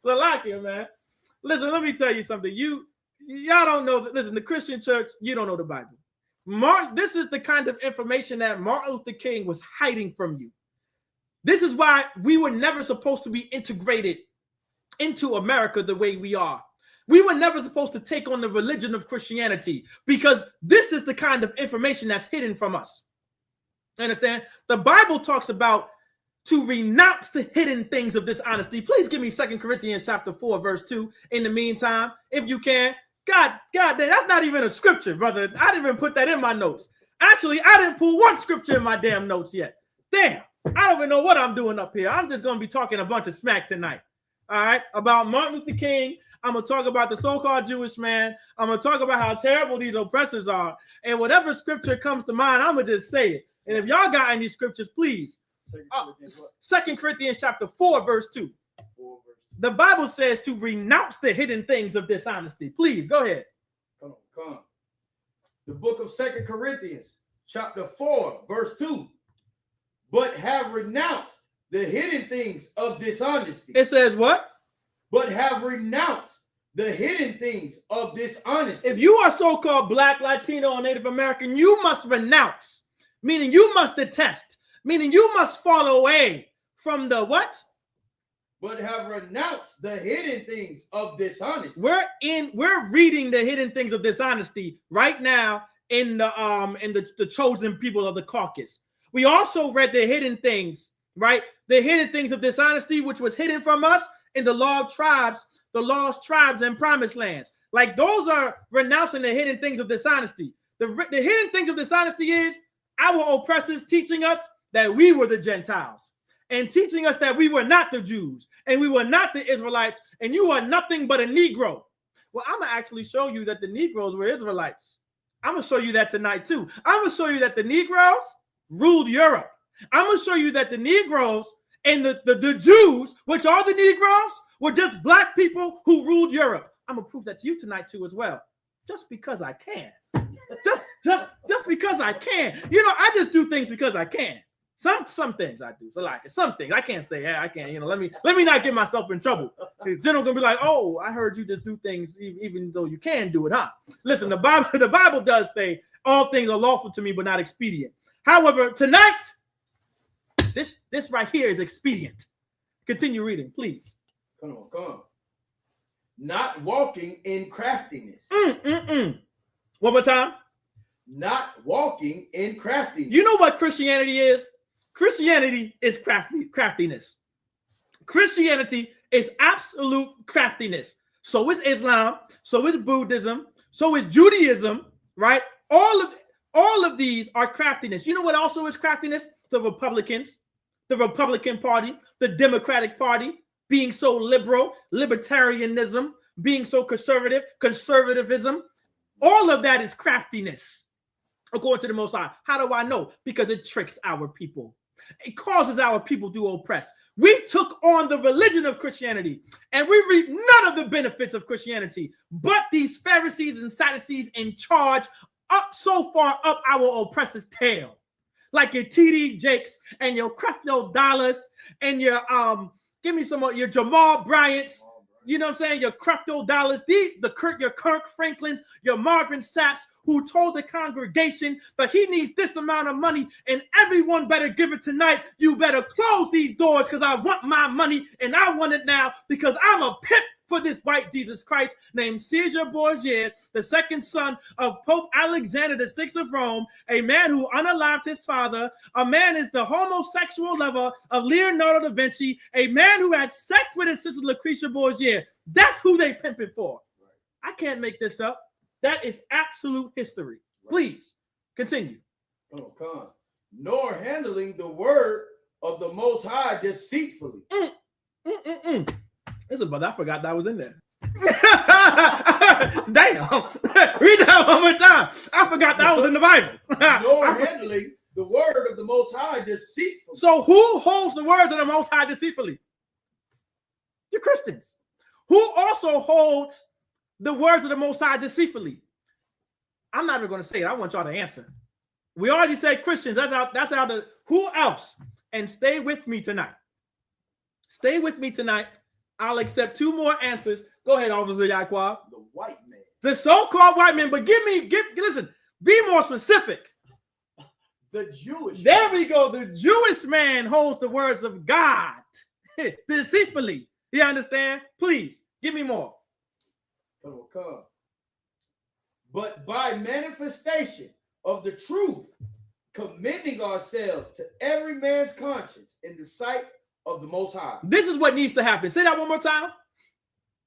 So like him, man. Listen, let me tell you something. Y'all don't know. Listen, the Christian church, you don't know the Bible. This is the kind of information that Martin Luther King was hiding from you. This is why we were never supposed to be integrated into America the way we are. We were never supposed to take on the religion of Christianity because this is the kind of information that's hidden from us. Understand? The Bible talks about to renounce the hidden things of dishonesty. Please give me 2 Corinthians chapter 4, verse 2 in the meantime, if you can. God damn, that's not even a scripture, brother. I didn't even put that in my notes. Actually, I didn't pull one scripture in my damn notes yet. Damn, I don't even know what I'm doing up here. I'm just going to be talking a bunch of smack tonight. All right, about Martin Luther King. I'm going to talk about the so-called Jewish man. I'm going to talk about how terrible these oppressors are. And whatever scripture comes to mind, I'm going to just say it. And if y'all got any scriptures, please. 2 Corinthians chapter 4, verse 2. The Bible says to renounce the hidden things of dishonesty. Please, go ahead. Come on. The book of 2 Corinthians chapter 4, verse 2. But have renounced the hidden things of dishonesty. It says what? But have renounced the hidden things of dishonesty. If you are so-called Black, Latino, or Native American, you must renounce, meaning you must detest, meaning you must fall away from the what? But have renounced the hidden things of dishonesty. We're reading the hidden things of dishonesty right now in the chosen people of the caucus. We also read the hidden things, right? The hidden things of dishonesty, which was hidden from us in the lost tribes and promised lands. Like those are renouncing the hidden things of dishonesty. The hidden things of dishonesty is our oppressors teaching us that we were the Gentiles and teaching us that we were not the Jews and we were not the Israelites and you are nothing but a Negro. Well, I'm going to actually show you that the Negroes were Israelites. I'm going to show you that tonight too. I'm going to show you that the Negroes ruled Europe. I'm going to show you that the Negroes and the Jews, which are the Negroes, were just black people who ruled Europe. I'm going to prove that to you tonight too as well. Just because I can. Just because I can. You know, I just do things because I can. Some things I do. So like some things I can't say, yeah, I can't. You know, let me not get myself in trouble. The general gonna be like, oh, I heard you just do things even though you can do it, huh? Listen, the Bible does say all things are lawful to me, but not expedient. However, tonight, this right here is expedient. Continue reading, please. Come on. Not walking in craftiness. One more time. Not walking in craftiness. You know what Christianity is? Christianity is craftiness. Christianity is absolute craftiness. So is Islam. So is Buddhism. So is Judaism, right? All of these are craftiness. You know what also is craftiness? The Republicans, the Republican Party, the Democratic Party, being so liberal, libertarianism, being so conservative, conservatism. All of that is craftiness, according to the Most High. How do I know? Because it tricks our people. It causes our people to oppress. We took on the religion of Christianity, and we reap none of the benefits of Christianity, but these Pharisees and Sadducees in charge up so far up our oppressor's tail. Like your TD Jakes and your Creflo Dollars and your give me some more, your Jamal Bryants. You know what I'm saying? Your Creflo Dollars, your Kirk Franklins, your Marvin Saps, who told the congregation that he needs this amount of money and everyone better give it tonight. You better close these doors because I want my money and I want it now because I'm a pimp for this white Jesus Christ named Caesar Borgia, the second son of Pope Alexander VI of Rome, a man who unalived his father. A man is the homosexual lover of Leonardo da Vinci, a man who had sex with his sister Lucretia Borgia. That's who they pimping for. I can't make this up. That is absolute history. Please continue. Oh, come. Nor handling the word of the Most High deceitfully. Listen, brother, I forgot that was in there. Damn. Read that one more time. I forgot that was in the Bible. Nor handling the word of the Most High deceitfully. So who holds the words of the Most High deceitfully? You're Christians. Who also holds the words of the Most High deceitfully? I'm not even going to say it. I want y'all to answer. We already said Christians. That's how the, who else? And stay with me tonight. Stay with me tonight. I'll accept 2 more answers. Go ahead, Officer Yaquab. The white man. The so-called white man, but listen, be more specific. The Jewish There man. we go. The Jewish man holds the words of God deceitfully. You understand? Please, give me more. Come. But by manifestation of the truth, commending ourselves to every man's conscience in the sight of the Most High. This is what needs to happen. Say that one more time.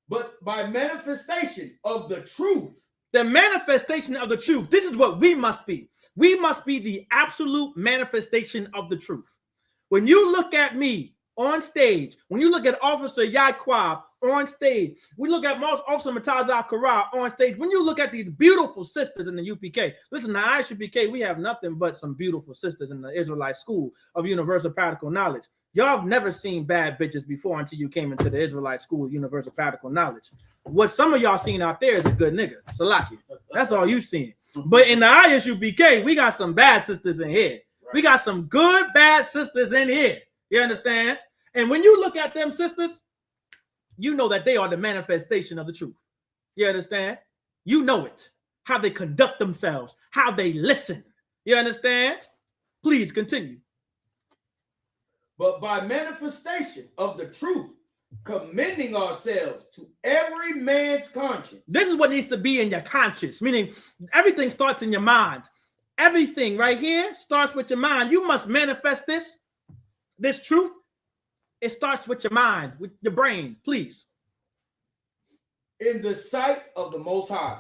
But by manifestation of the truth. The manifestation of the truth. This is what we must be. We must be the absolute manifestation of the truth. When you look at me on stage, when you look at Officer Yaquab on stage, we look at Officer Mataza Kara on stage, when you look at these beautiful sisters in the UPK, listen, the ISUPK, we have nothing but some beautiful sisters in the Israelite School of Universal Practical Knowledge. Y'all have never seen bad bitches before until you came into the Israelite School of Universal Practical Knowledge. What some of y'all seen out there is a good nigga, Salaki. That's all you seen. But in the ISUPK, we got some bad sisters in here. Right. We got some good, bad sisters in here. You understand? And when you look at them sisters, you know that they are the manifestation of the truth. You understand? You know it. How they conduct themselves, how they listen. You understand? Please continue. But by manifestation of the truth, commending ourselves to every man's conscience. This is what needs to be in your conscience, meaning everything starts in your mind. Everything right here starts with your mind. You must manifest this truth. It starts with your mind, with your brain, please. In the sight of the Most High.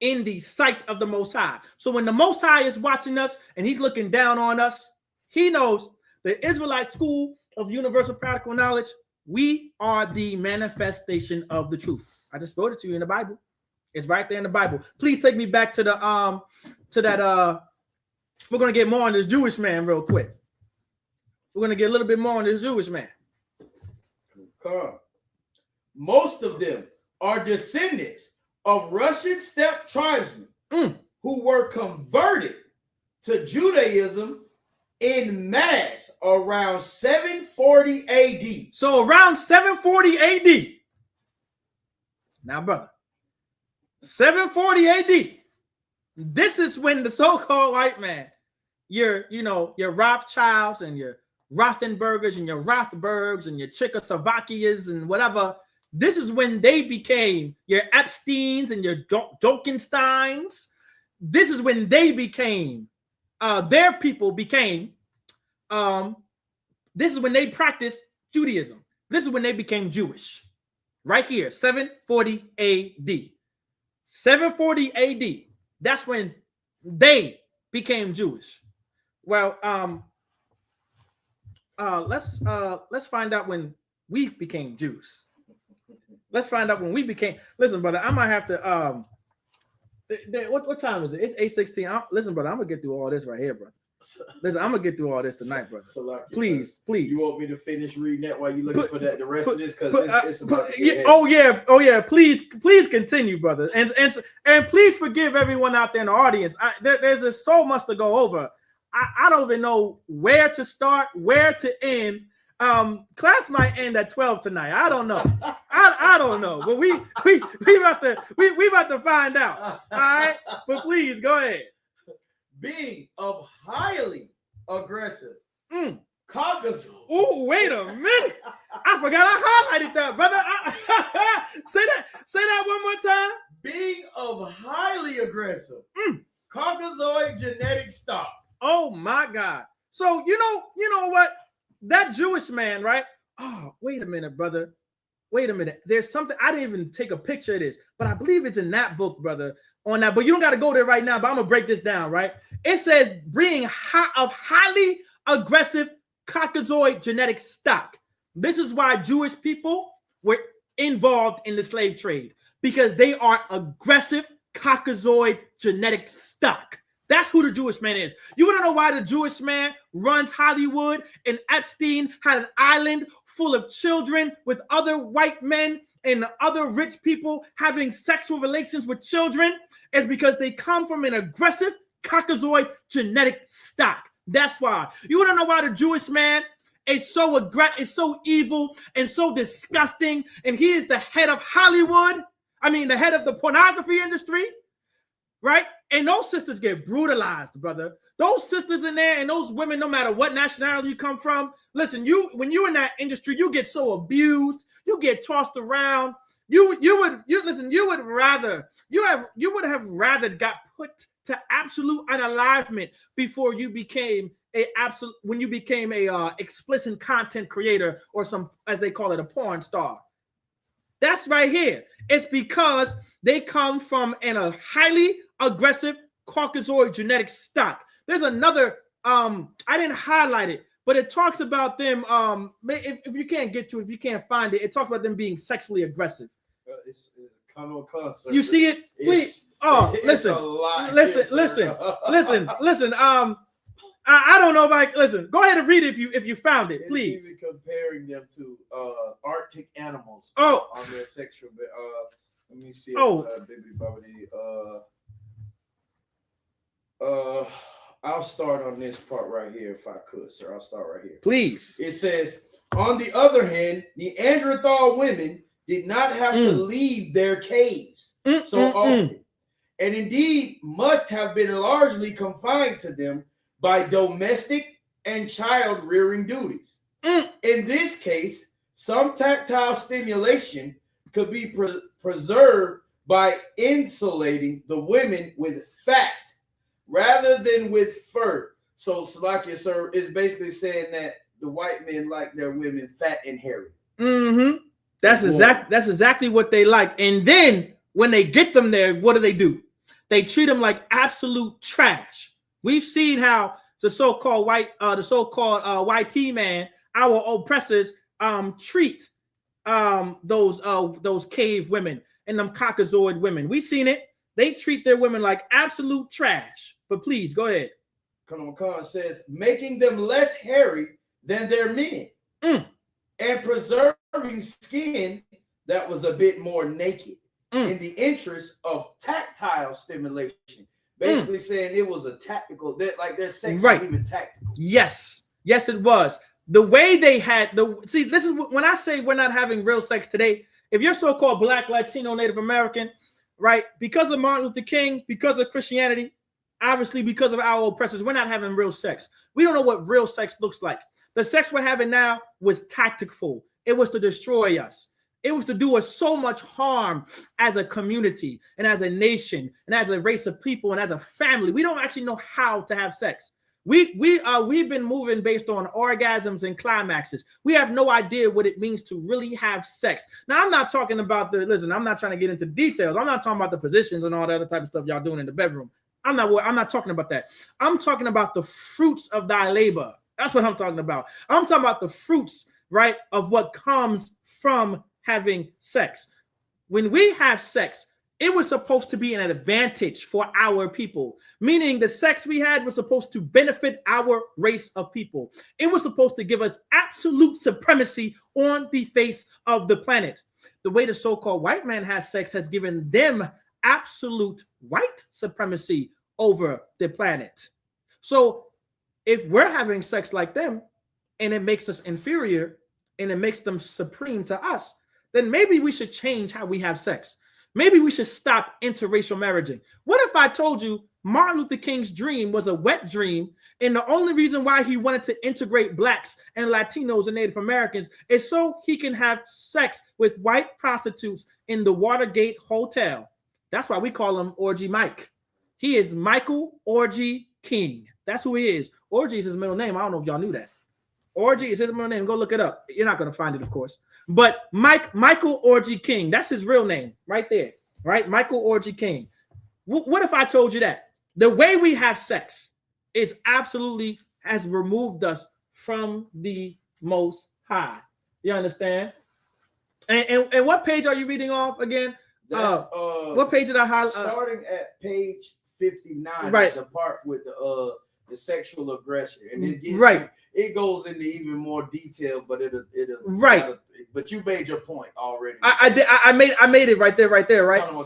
In the sight of the Most High. So when the Most High is watching us and he's looking down on us, he knows the Israelite School of Universal Practical Knowledge, we are the manifestation of the truth. I just wrote it to you in the Bible. It's right there in the Bible. Please take me back to the we're gonna get more on this Jewish man real quick. We're gonna get a little bit more on this Jewish man. Most of them are descendants of Russian steppe tribesmen who were converted to Judaism in mass around 740 AD. So around 740 AD. Now, brother, 740 AD. This is when the so-called white man, your Rothschilds and your Rothenbergers and your Rothbergs and your Czechoslovakias and whatever. This is when they became your Epsteins and your Dokensteins. This is when they became, their people became, this is when they practiced Judaism. This is when they became Jewish. Right here, 740 AD. 740 AD. That's when they became Jewish. Well, let's find out when we became Jews. Let's find out when we became. Listen, brother, I might have to. What time is it? It's 8:16. Listen, brother, I'm gonna get through all this right here, brother. Listen, I'm gonna get through all this tonight, brother. Please. You want me to finish reading that while you looking for that? The rest of this, because it's about. Oh yeah. Please continue, brother, and please forgive everyone out there in the audience. There's just so much to go over. I don't even know where to start, where to end. Class might end at 12 tonight. I don't know. I don't know. But we about to find out. All right. But please go ahead. Being of highly aggressive. Caucasus. Oh, wait a minute. I forgot I highlighted that, brother. Say that one more time. Being of highly aggressive. Caucasoid genetic stock. Oh my God. So you know what? That Jewish man, right? Oh, wait a minute, brother. Wait a minute. There's something. I didn't even take a picture of this, but I believe it's in that book, brother, on that. But you don't got to go there right now, but I'm going to break this down, right? It says bring of highly aggressive Caucasoid genetic stock. This is why Jewish people were involved in the slave trade, because they are aggressive Caucasoid genetic stock. That's who the Jewish man is. You want to know why the Jewish man runs Hollywood and Epstein had an island full of children with other white men and the other rich people having sexual relations with children is because they come from an aggressive Caucasoid genetic stock. That's why. You want to know why the Jewish man is so aggressive, is so evil, and so disgusting, and he is the head of Hollywood? I mean, the head of the pornography industry, right? And those sisters get brutalized, brother. Those sisters in there and those women, no matter what nationality you come from, listen, when you're in that industry, you get so abused, you get tossed around. You would have rather got put to absolute unalivement before you became a explicit content creator or some, as they call it, a porn star. That's right here. It's because they come from a highly aggressive Caucasoid genetic stock. There's another, I didn't highlight it, but it talks about them, if you can't get to it, if you can't find it, it talks about them being sexually aggressive. It's kind of concert. You see it? Please. Listen. I don't know if I listen. Go ahead and read it if you found it, please. Even comparing them to Arctic animals. Oh, on their sexual. Let me see. I'll start on this part right here if I could, sir. I'll start right here. Please. It says, on the other hand, Neanderthal women did not have to leave their caves so often, and indeed must have been largely confined to them by domestic and child rearing duties. In this case, some tactile stimulation could be preserved by insulating the women with fat rather than with fur. So, Salakia, sir, is basically saying that the white men like their women fat and hairy. Mm-hmm. That's exactly what they like. And then when they get them there, what do? They treat them like absolute trash. We've seen how the so-called YT man, our oppressors, treat those cave women and them Caucasoid women. We've seen it. They treat their women like absolute trash. But please go ahead. Khan says, making them less hairy than their men and preserving skin that was a bit more naked in the interest of tactile stimulation. Basically saying it was a tactical, that like their sex was even tactical. Yes, it was. The way they had this is when I say we're not having real sex today. If you're so-called Black, Latino, Native American, right, because of Martin Luther King, because of Christianity, obviously because of our oppressors, we're not having real sex. We don't know what real sex looks like. The sex we're having now was tactical. It was to destroy us. It was to do us so much harm as a community and as a nation and as a race of people and as a family. We don't actually know how to have sex. We've been moving based on orgasms and climaxes. We have no idea what it means to really have sex. Now, I'm not talking about I'm not trying to get into details. I'm not talking about the positions and all the other type of stuff y'all doing in the bedroom. I'm not talking about that. I'm talking about the fruits of thy labor. That's what I'm talking about. I'm talking about the fruits, right, of what comes from having sex. When we have sex, it was supposed to be an advantage for our people, meaning the sex we had was supposed to benefit our race of people. It was supposed to give us absolute supremacy on the face of the planet. The way the so-called white man has sex has given them absolute white supremacy over the planet. So if we're having sex like them and it makes us inferior and it makes them supreme to us, then maybe we should change how we have sex. Maybe we should stop interracial marriaging. What if I told you Martin Luther King's dream was a wet dream, and the only reason why he wanted to integrate Blacks and Latinos and Native Americans is so he can have sex with white prostitutes in the Watergate Hotel? That's why we call him Orgy Mike. He is Michael Orgy King. That's who he is. Orgy is his middle name. I don't know if y'all knew that. Orgy is his middle name. Go look it up. You're not going to find it, of course. But Michael Orgy King, that's his real name right there, right? Michael Orgy King. What if I told you that? The way we have sex is absolutely has removed us from the Most High. You understand? And what page are you reading off again? What page did I highlight? Starting at page 59, right? The part with the sexual aggression, and it goes into even more detail, but it'll but you made your point already. I did. I made it right there, right?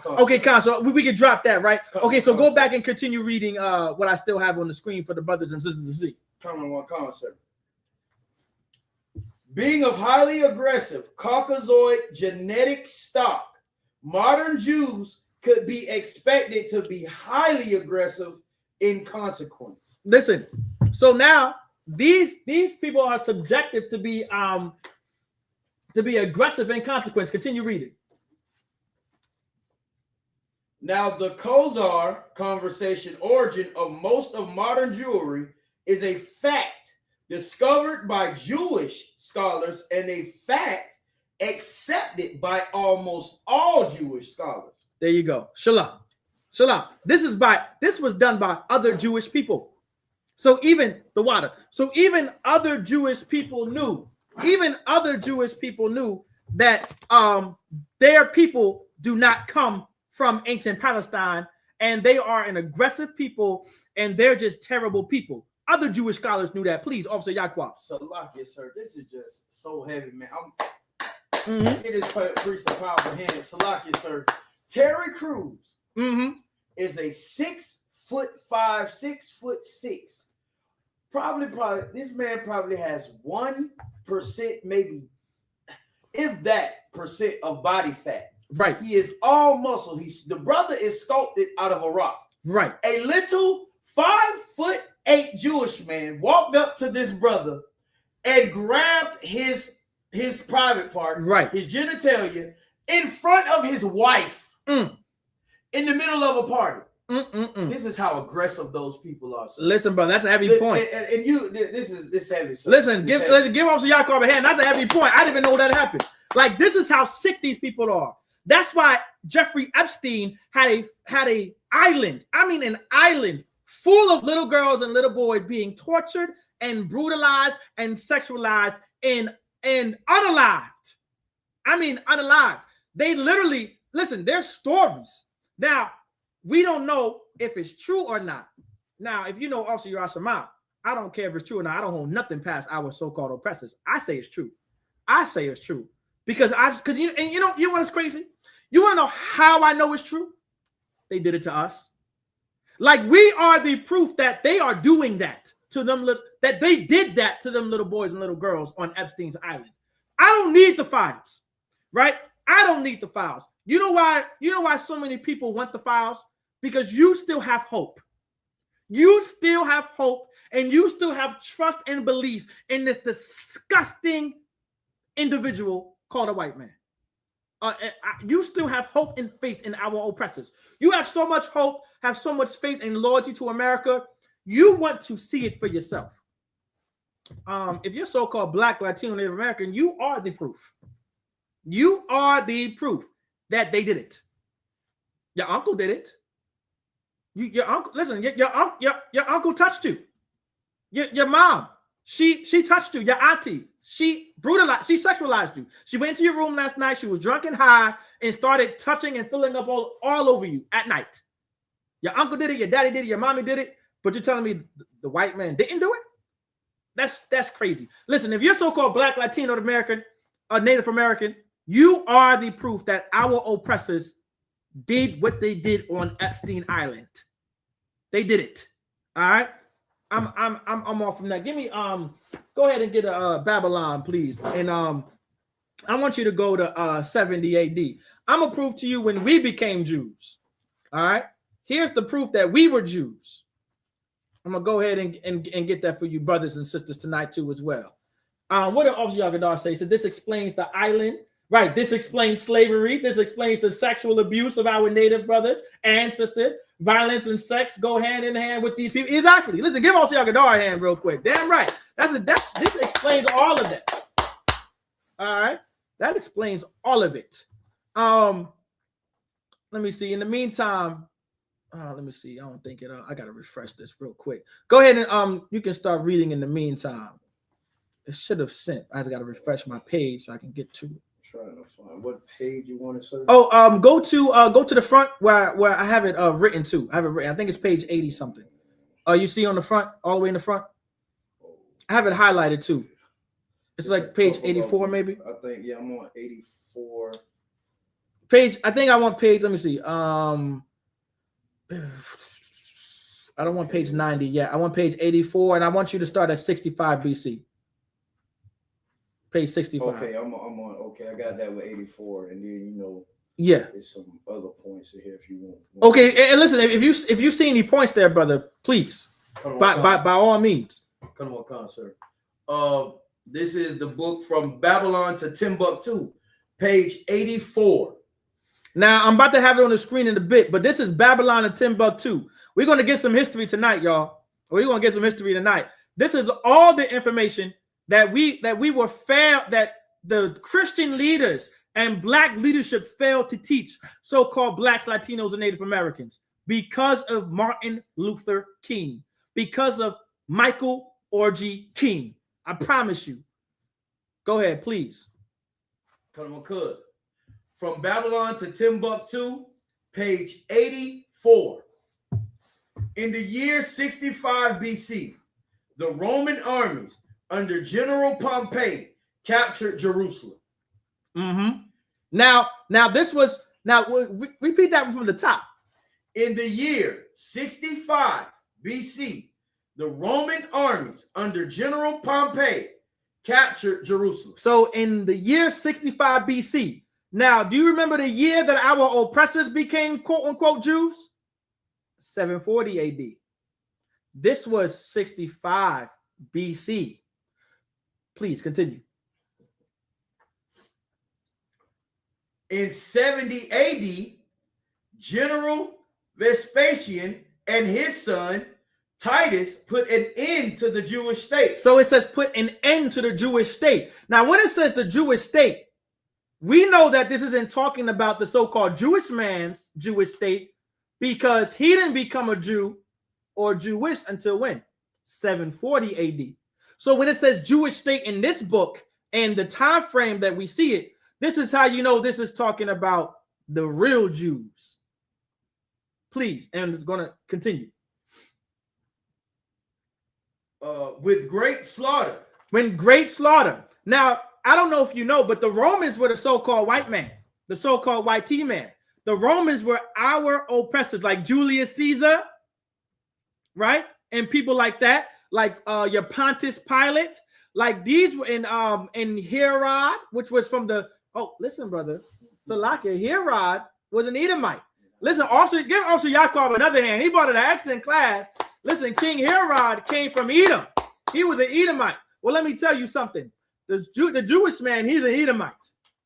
Okay, Con. So we can drop that, right? Okay, so go back and continue reading what I still have on the screen for the brothers and sisters to see. Comment on one concept. Being of highly aggressive Caucasoid genetic stock, modern Jews could be expected to be highly aggressive in consequence. Listen, so now these people are subjective to be aggressive in consequence. Continue reading. Now, the Khazar conversation origin of most of modern Jewry is a fact discovered by Jewish scholars and a fact accepted by almost all Jewish scholars. There you go. Shalom. This was done by other Jewish people. So even other Jewish people knew. Even other Jewish people knew that their people do not come from ancient Palestine, and they are an aggressive people, and they're just terrible people. Other Jewish scholars knew that. Please, Officer Yaqua. Salakia, sir. This is just so heavy, man. It is preached a powerful hand. Salakia, sir. Terry Crews is a 6'5", 6'6". Probably, this man probably has 1%, maybe, if that, percent of body fat. Right. He is all muscle. The brother is sculpted out of a rock. Right. A little 5'8" Jewish man walked up to this brother and grabbed his private part, right, his genitalia, in front of his wife in the middle of a party. This is how aggressive those people are. Sir. Listen, bro, that's a heavy point. And this heavy. Sir. Listen, give Officer Yaqua a hand. That's a heavy point. I didn't even know that happened. Like, this is how sick these people are. That's why Jeffrey Epstein had a island. I mean, an island full of little girls and little boys being tortured and brutalized and sexualized and unalived. I mean, unalived. They literally, listen, there's stories. Now, we don't know if it's true or not. Now, if you know Officer Yarasamah, I don't care if it's true or not. I don't hold nothing past our so-called oppressors. I say it's true. Because you know what's crazy? You want to know how I know it's true? They did it to us. Like, we are the proof that they are doing that to them, that they did that to them little boys and little girls on Epstein's Island. I don't need the files, right? I don't need the files. You know why? You know why so many people want the files? Because you still have hope. You still have hope, and you still have trust and belief in this disgusting individual called a white man. You still have hope and faith in our oppressors. You have so much hope, have so much faith and loyalty to America. You want to see it for yourself. If you're so-called Black, Latino, Native American, you are the proof. You are the proof that they did it. Your uncle did it. Your uncle, listen, your uncle touched you. Your mom, she touched you. Your auntie, she brutalized, she sexualized you. She went into your room last night. She was drunk and high and started touching and filling up all over you at night. Your uncle did it. Your daddy did it. Your mommy did it. But you're telling me the white man didn't do it? That's crazy. Listen, if you're so-called Black, Latino American, or Native American, you are the proof that our oppressors did what they did on Epstein Island. They did it. All right. I'm off from that. Give me go ahead and get a Babylon, please. And I want you to go to 70 AD. I'm gonna prove to you when we became Jews. All right. Here's the proof that we were Jews. I'm gonna go ahead and get that for you, brothers and sisters, tonight too as well. What did Officer Yagadar say? So this explains the island, right? This explains slavery. This explains the sexual abuse of our native brothers and sisters. Violence and sex go hand in hand with these people. Exactly. Listen, give Officer Yagadar a hand real quick. Damn right. This explains all of that. All right, that explains all of it. Let me see. In the meantime. Let me see. I don't think it. I gotta refresh this real quick. Go ahead and you can start reading in the meantime. It should have sent. I just gotta refresh my page so I can get to it. Trying to find what page you want to search. Oh, go to the front where I have it written to. I have it written. I think it's page 80 something. You see on the front, all the way in the front. I have it highlighted too. It's like page 84, maybe. I think I'm on 84. Page. I think I want page. Let me see. I don't want page 90 yet. I want page 84, and I want you to start at 65 BC. Page 65. Okay, I'm on. Okay, I got that with 84, and then yeah, there's some other points in here if you want. Okay, and listen, if you see any points there, brother, please, by all means. Come on, sir. This is the book From Babylon to Timbuktu, page 84. Now, I'm about to have it on the screen in a bit, but this is Babylon and Timbuktu. We're going to get some history tonight, y'all. We're going to get some history tonight. This is all the information that we were failed, that the Christian leaders and black leadership failed to teach so-called blacks, Latinos, and Native Americans because of Martin Luther King, because of Michael Orgy King. I promise you. Go ahead, please. Come on, From Babylon to Timbuktu, page 84. In the year 65 BC, the Roman armies under General Pompey captured Jerusalem. Now repeat that from the top. In the year 65 BC, the Roman armies under General Pompey captured Jerusalem. So in the year 65 BC. Now, do you remember the year that our oppressors became quote-unquote Jews? 740 AD. This was 65 BC. Please continue. In 70 AD, General Vespasian and his son Titus put an end to the Jewish state. So it says put an end to the Jewish state. Now, when it says the Jewish state, we know that this isn't talking about the so-called Jewish man's Jewish state, because he didn't become a Jew or Jewish until when? 740 AD. So when it says Jewish state in this book and the time frame that we see it, this is how you know this is talking about the real Jews. Please, and it's going to continue. With great slaughter. When great slaughter. Now, I don't know if you know, but the Romans were the so-called white man, the so-called white T-man. The Romans were our oppressors, like Julius Caesar, right? And people like that, like your Pontius Pilate, like these were in Herod, which was from the, listen, brother, Salakia, Herod was an Edomite. Listen, also give also Yaakov another hand. He brought an excellent class. Listen, King Herod came from Edom. He was an Edomite. Well, let me tell you something. The Jewish man, he's an Edomite.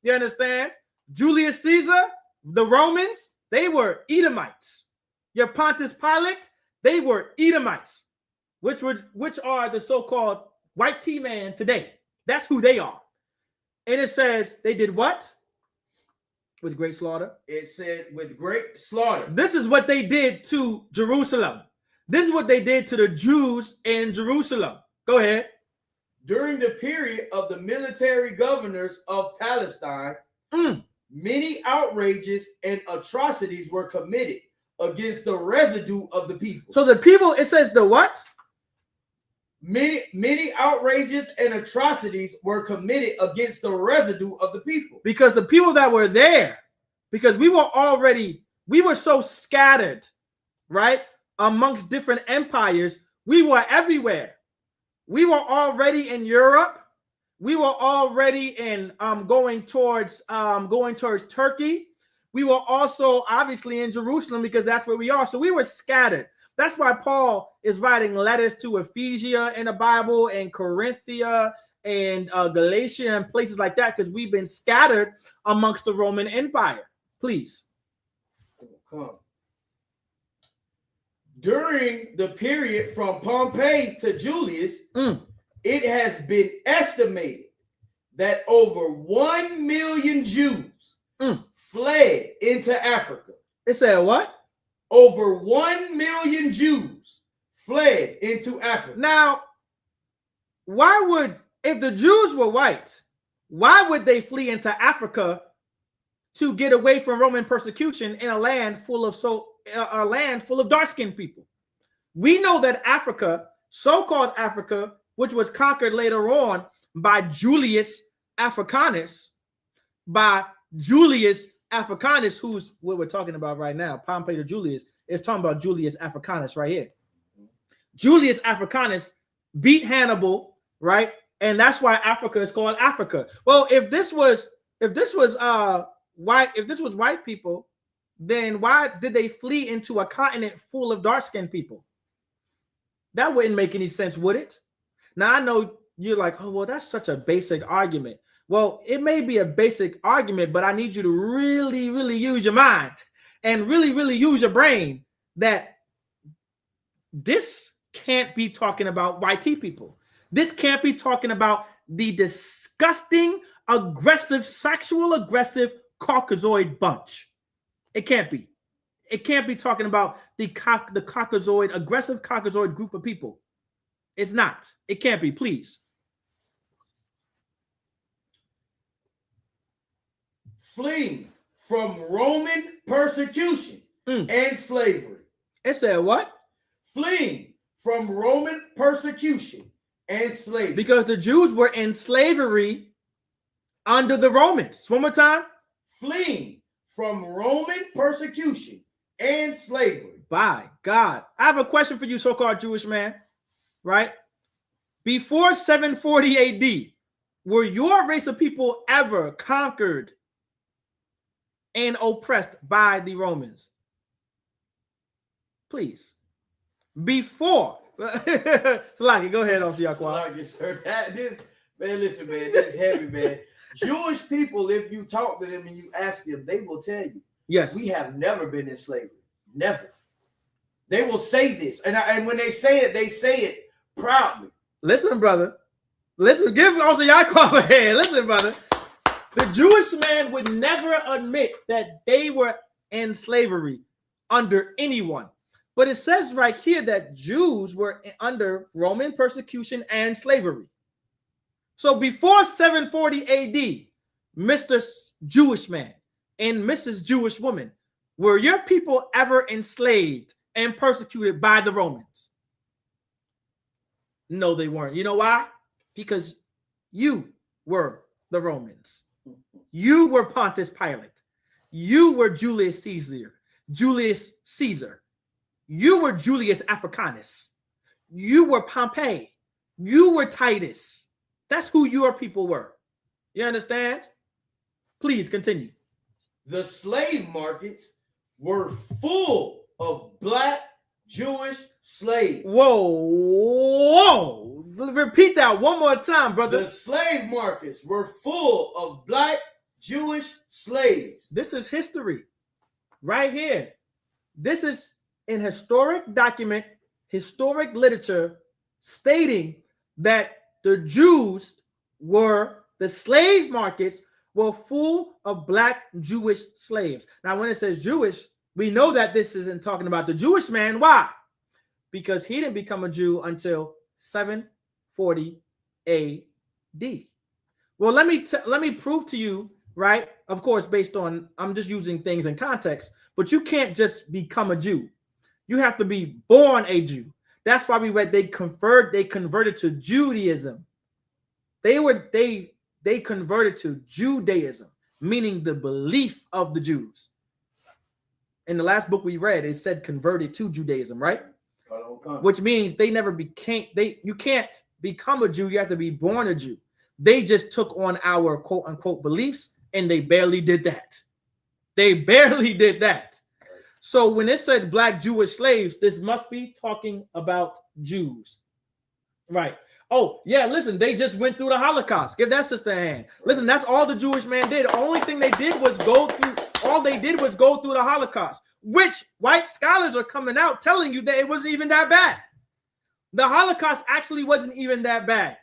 You understand? Julius Caesar, the Romans, they were Edomites. Your Pontius Pilate, they were Edomites, which are the so-called white T-man today. That's who they are. And it says they did what? With great slaughter. It said with great slaughter. This is what they did to Jerusalem. This is what they did to the Jews in Jerusalem. Go ahead. During the period of the military governors of Palestine, many outrages and atrocities were committed against the residue of the people. So the people, it says the what? Many outrages and atrocities were committed against the residue of the people. Because the people that were there, because we were so scattered, right? Amongst different empires, we were everywhere. We were already in Europe. We were already in going towards Turkey. We were also obviously in Jerusalem because that's where we are. So we were scattered. That's why Paul is writing letters to Ephesia in the Bible and Corinthia and Galatia and places like that, because we've been scattered amongst the Roman Empire. Please. During the period from Pompey to Julius, it has been estimated that over 1 million Jews fled into Africa. It said what? Over 1 million Jews fled into Africa. Now, if the Jews were white, why would they flee into Africa to get away from Roman persecution in a land full of dark-skinned people? We know that Africa, so-called Africa, which was conquered later on by Julius Africanus, who's what we're talking about right now. Pompey to Julius is talking about Julius Africanus right here. Julius Africanus beat Hannibal, right? And that's why Africa is called Africa. Well, if this was white people, then why did they flee into a continent full of dark-skinned people? That wouldn't make any sense, would it? Now, I know you're like, oh, well, that's such a basic argument. Well, it may be a basic argument, but I need you to really, really use your mind and really, really use your brain that this can't be talking about white people. This can't be talking about the disgusting, aggressive, sexual aggressive Caucasoid bunch. It can't be. It can't be talking about the Caucasoid, aggressive Caucasoid group of people. It's not. It can't be, please. Fleeing from Roman persecution and slavery. It said what? Fleeing from Roman persecution and slavery. Because the Jews were in slavery under the Romans. One more time. Fleeing from Roman persecution and slavery. By God. I have a question for you, so-called Jewish man, right? Before 740 AD, were your race of people ever conquered and oppressed by the Romans? Please. Before. Salaki, go ahead, Salaki, sir. Listen, man, this is heavy, man. Jewish people, if you talk to them and you ask them, they will tell you, yes, we have never been in slavery. Never. They will say this. And when they say it proudly. Listen, brother. Listen, give also Yaakov a hand. Listen, brother. The Jewish man would never admit that they were in slavery under anyone. But it says right here that Jews were under Roman persecution and slavery. So before 740 AD, Mr. Jewish man and Mrs. Jewish woman, were your people ever enslaved and persecuted by the Romans? No, they weren't. You know why? Because you were the Romans. You were Pontius Pilate. You were Julius Caesar. You were Julius Africanus. You were Pompey. You were Titus. That's who your people were. You understand? Please continue. The slave markets were full of black Jewish slaves. Whoa. Repeat that one more time, brother. The slave markets were full of black Jewish slaves. This is history right here. This is an historic document, historic literature stating that the Jews the slave markets were full of black Jewish slaves. Now, when it says Jewish, we know that this isn't talking about the Jewish man. Why? Because he didn't become a Jew until 740 AD. Well, let me prove to you, right? Of course, based on, I'm just using things in context, but you can't just become a Jew. You have to be born a Jew. That's why we read they converted to Judaism. They converted to Judaism, meaning the belief of the Jews. In the last book we read, it said converted to Judaism, right? Which means they never became, you can't become a Jew, you have to be born a Jew. They just took on our quote unquote beliefs, and they barely did that. They barely did that. So when it says black Jewish slaves, this must be talking about Jews. Right. Oh, yeah, listen, they just went through the Holocaust. Give that sister a hand. Listen, that's all the Jewish man did. The only thing they did was go through the Holocaust, which white scholars are coming out telling you that it wasn't even that bad. The Holocaust actually wasn't even that bad.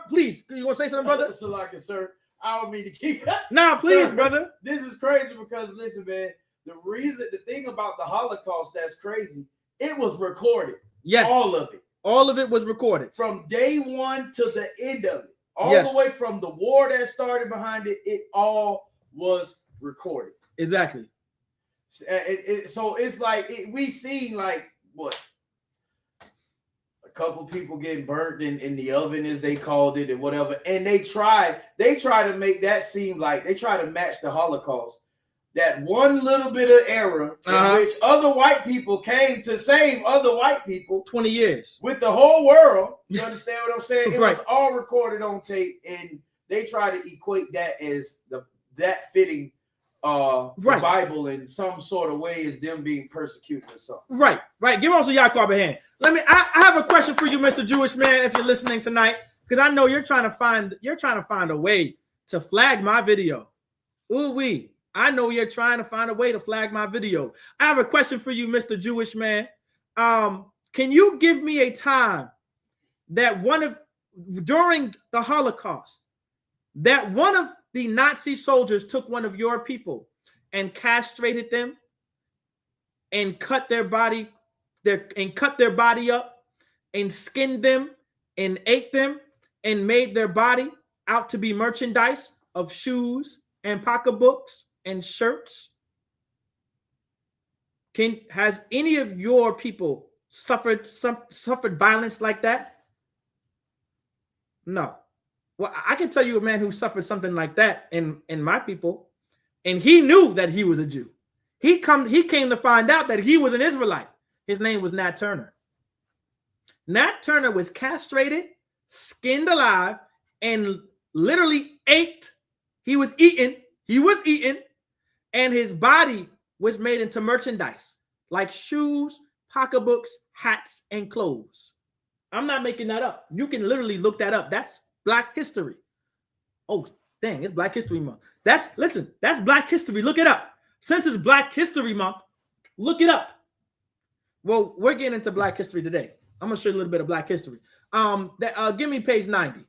Please, you want to say something, brother? Sir, I don't mean to keep Nah, please, sir, brother. This is crazy because, listen, man, the thing about the Holocaust that's crazy, it was recorded. Yes. All of it. All of it was recorded. From day one to the end of it. All Yes. the way from the war that started behind it, it all was recorded. Exactly. So it's like, we seen like, what? couple people getting burnt in the oven, as they called it, and whatever. And they try to make that seem like they try to match the Holocaust. That one little bit of error in which other white people came to save other white people 20 years with the whole world. You understand what I'm saying? It Right. was all recorded on tape, and they try to equate that as that fitting the Bible in some sort of way as them being persecuted or something. Right. Give also Yaakov a hand. I have a question for you, Mr. Jewish man, if you're listening tonight, because I know you're trying to find a way to flag my video. Ooh-wee. I know you're trying to find a way to flag my video. I have a question for you, Mr. Jewish man. Can you give me a time that during the Holocaust, that one of the Nazi soldiers took one of your people and castrated them and cut their body up and skinned them and ate them and made their body out to be merchandise of shoes and pocketbooks and shirts? Has any of your people suffered violence like that? No. Well, I can tell you a man who suffered something like that in my people, and he knew that he was a Jew. He came to find out that he was an Israelite. His name was Nat Turner. Nat Turner was castrated, skinned alive, and literally ate. He was eaten, and his body was made into merchandise like shoes, pocketbooks, hats, and clothes. I'm not making that up. You can literally look that up. That's Black history. Oh, dang, it's Black History Month. That's Black history. Look it up. Since it's Black History Month, look it up. Well, we're getting into Black history today. I'm gonna show you a little bit of Black history. Give me page 90.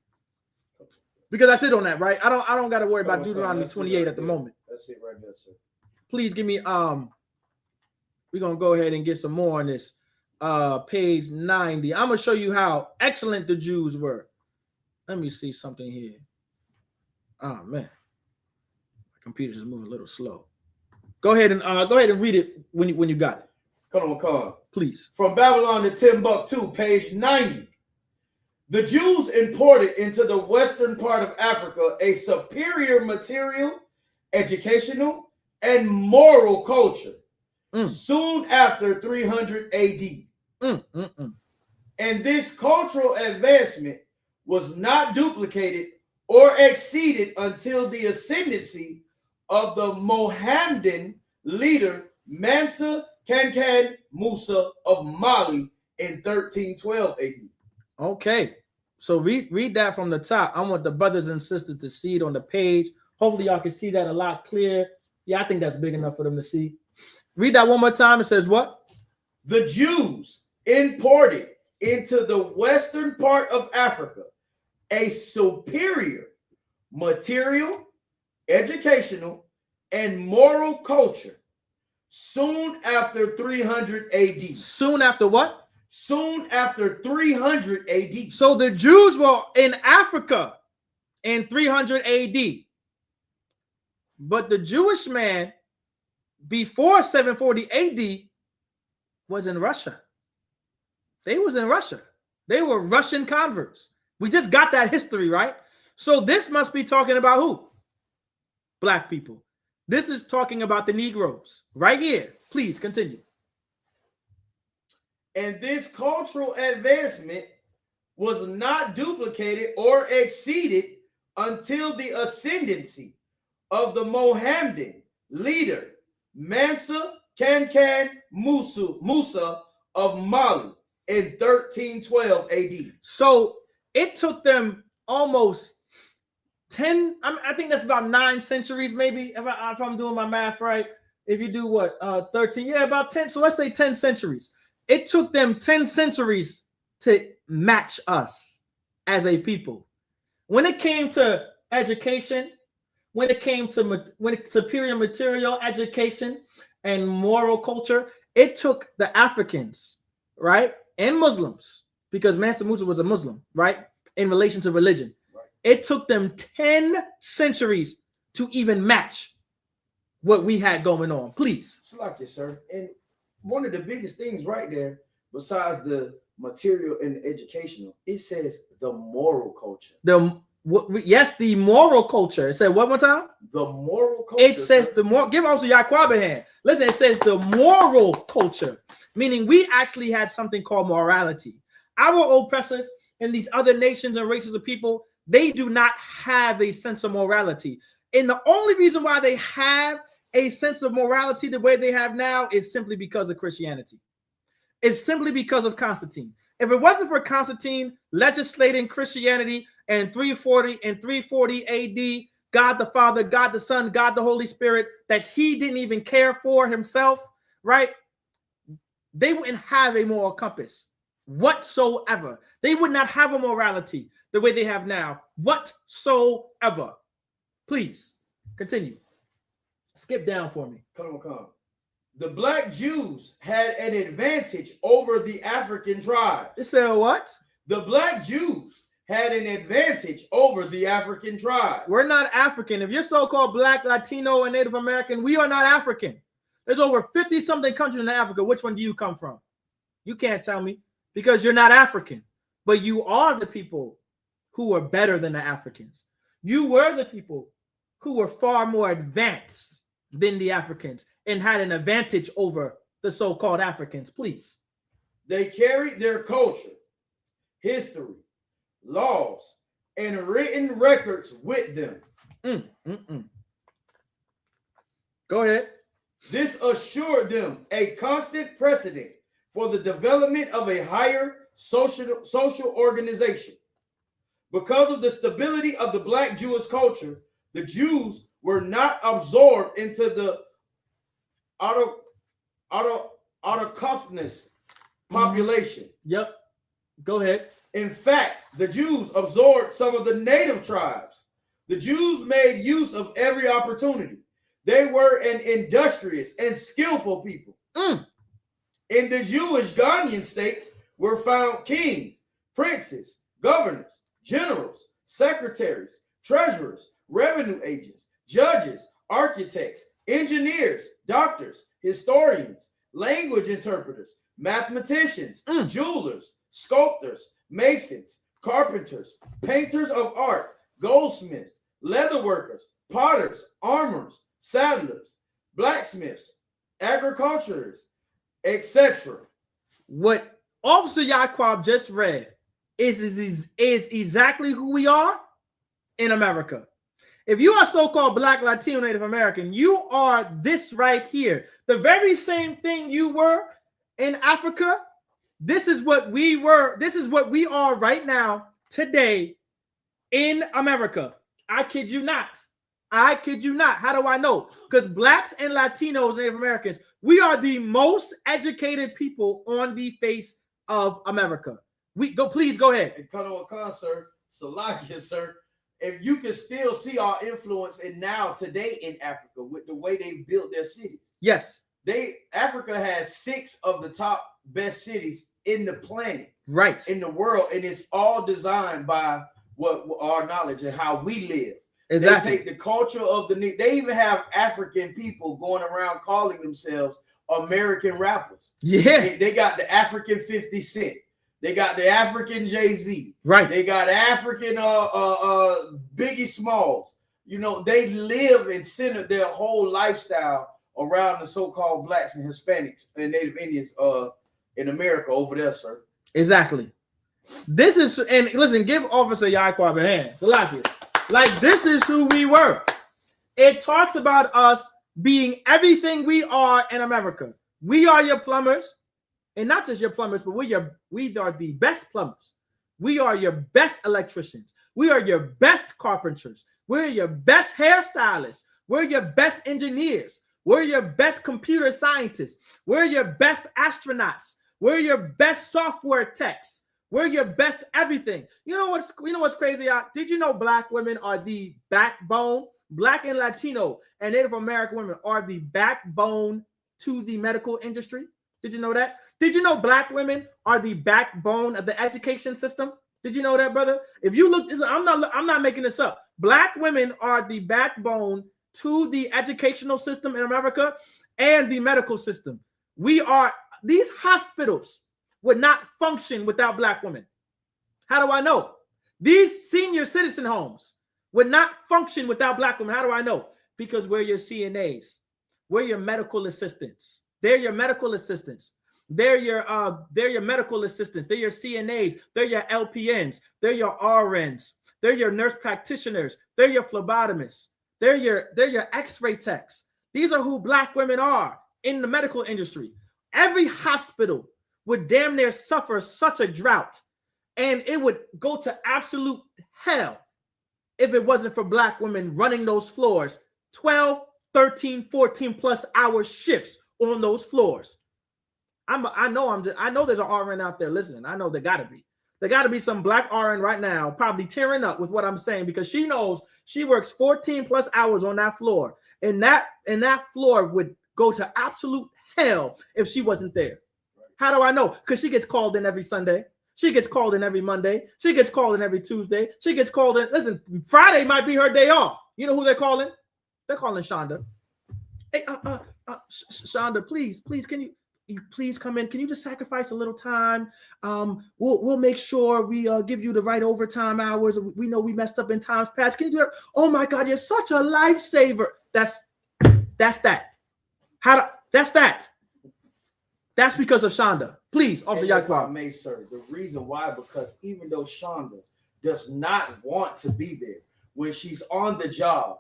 Because that's it on that, right? I don't got to worry about Deuteronomy 28 at the moment. That's it right there, sir. Please give me we're gonna go ahead and get some more on this. Page 90. I'm gonna show you how excellent the Jews were. Let me see something here. Oh man, my computer's just moving a little slow. Go ahead and read it when you got it. Come on. Please. From Babylon to Timbuktu, page 90. The Jews imported into the western part of Africa a superior material, educational, and moral culture soon after 300 AD. And this cultural advancement was not duplicated or exceeded until the ascendancy of the Mohammedan leader Mansa Kankan Musa of Mali in 1312 AD. Okay, so read that from the top. I want the brothers and sisters to see it on the page. Hopefully y'all can see that a lot clear. Yeah, I think that's big enough for them to see. Read that one more time. It says what? The Jews imported into the western part of Africa a superior material, educational, and moral culture soon after 300 AD. Soon after what? Soon after 300 AD. So the Jews were in Africa in 300 AD. But the Jewish man before 740 AD was in Russia. They was in Russia. They were Russian converts. We just got that history, right? So this must be talking about who? Black people. This is talking about the Negroes right here. Please continue. And this cultural advancement was not duplicated or exceeded until the ascendancy of the Mohammedan leader Mansa Kankan Musa of Mali in 1312 AD. So it took them almost 10, I think that's about 9 centuries, maybe, if I'm doing my math right. If you do what, 13, yeah, about 10. So let's say 10 centuries. It took them 10 centuries to match us as a people. When it came to education, when it came to superior material education and moral culture, it took the Africans, right, and Muslims, because Mansa Musa was a Muslim, right, in relation to religion. Right. It took them 10 centuries to even match what we had going on. Please. It's like this, sir. And one of the biggest things right there, besides the material and educational. It says the moral culture. Yes, the moral culture. It said what one time? The moral culture. It says the more. Give also Yaquab a hand. Listen, it says the moral culture, meaning we actually had something called morality. Our oppressors in these other nations and races of people, they do not have a sense of morality. And the only reason why they have a sense of morality the way they have now is simply because of Christianity. It's simply because of Constantine. If it wasn't for Constantine legislating Christianity in 340 AD, God the Father, God the Son, God the Holy Spirit, that he didn't even care for himself, right? They wouldn't have a moral compass whatsoever. They would not have a morality the way they have now whatsoever. Please continue. Skip down for me. Come. The black Jews had an advantage over the African tribe. It said what? The black Jews had an advantage over the African tribe. We're not African. If you're so-called black, Latino, and Native American, we are not African. There's over 50-something countries in Africa. Which one do you come from? You can't tell me because you're not African. But you are the people who are better than the Africans. You were the people who were far more advanced than the Africans and had an advantage over the so-called Africans. Please. They carried their culture, history, laws, and written records with them. Go ahead. This assured them a constant precedent for the development of a higher social organization. Because of the stability of the black Jewish culture, the Jews were not absorbed into the autochthonous population. Yep. Go ahead. In fact, the Jews absorbed some of the native tribes. The Jews made use of every opportunity. They were an industrious and skillful people. In the Jewish Ghanaian states were found kings, princes, governors, generals, secretaries, treasurers, revenue agents, judges, architects, engineers, doctors, historians, language interpreters, mathematicians, jewelers, sculptors, masons, carpenters, painters of art, goldsmiths, leather workers, potters, armorers, saddlers, blacksmiths, agriculturists, etc. What Officer Yaquab just read is exactly who we are in America. If you are so-called black, Latino, Native American, you are this right here. The very same thing you were in Africa. This is what we were. This is what we are right now, today, in America. I kid you not. I kid you not. How do I know? Because blacks and Latinos, Native Americans, we are the most educated people on the face of America. Please go ahead. And Colonel Khan, sir, Salakia, sir, if you can still see our influence today in Africa with the way they built their cities. Yes. Africa has 6 of the top best cities in the planet. Right. In the world. And it's all designed by what our knowledge and how we live. Exactly. They take the culture of they even have African people going around calling themselves American rappers. Yeah. They got the African 50 Cent. They got the African Jay-Z. Right. They got African Biggie Smalls. You know, they live and center their whole lifestyle around the so-called blacks and Hispanics and Native Indians in America over there, sir. Exactly. This is, and listen, give Officer Yaquab a hand. Salakia. Like, this is who we were. It talks about us being everything we are in America. We are your plumbers, and not just your plumbers, but we are the best plumbers. We are your best electricians. We are your best carpenters. We're your best hairstylists. We're your best engineers. We're your best computer scientists. We're your best astronauts. We're your best software techs. We're your best everything. You know what's crazy? Did you know black women are the backbone? Black and Latino and Native American women are the backbone to the medical industry. Did you know that? Did you know black women are the backbone of the education system? Did you know that, brother? If you look, I'm not making this up. Black women are the backbone to the educational system in America and the medical system. We are these hospitals. would not function without black women. How do I know? These senior citizen homes would not function without black women. How do I know? Because we're your CNAs, we're your medical assistants. They're your medical assistants. They're your medical assistants. They're your CNAs. They're your LPNs. They're your RNs. They're your nurse practitioners. They're your phlebotomists. They're your X-ray techs. These are who black women are in the medical industry. Every hospital would damn near suffer such a drought, and it would go to absolute hell if it wasn't for black women running those floors 12, 13, 14 plus hour shifts on those floors. I know there's an RN out there listening. I know there got to be some black RN right now probably tearing up with what I'm saying, because she knows she works 14 plus hours on that floor, and that floor would go to absolute hell if she wasn't there. How do I know? Because she gets called in every Sunday. She gets called in every Monday. She gets called in every Tuesday. She gets called in. Listen, Friday might be her day off. You know who they're calling? They're calling Shonda. Hey, Shonda, please, can you please come in? Can you just sacrifice a little time? We'll make sure we give you the right overtime hours. We know we messed up in times past. Can you do that? Oh my God, you're such a lifesaver. That's that. That's that. That's because of Shonda. Please, Officer Yaquan. If I may, sir, the reason why, because even though Shonda does not want to be there, when she's on the job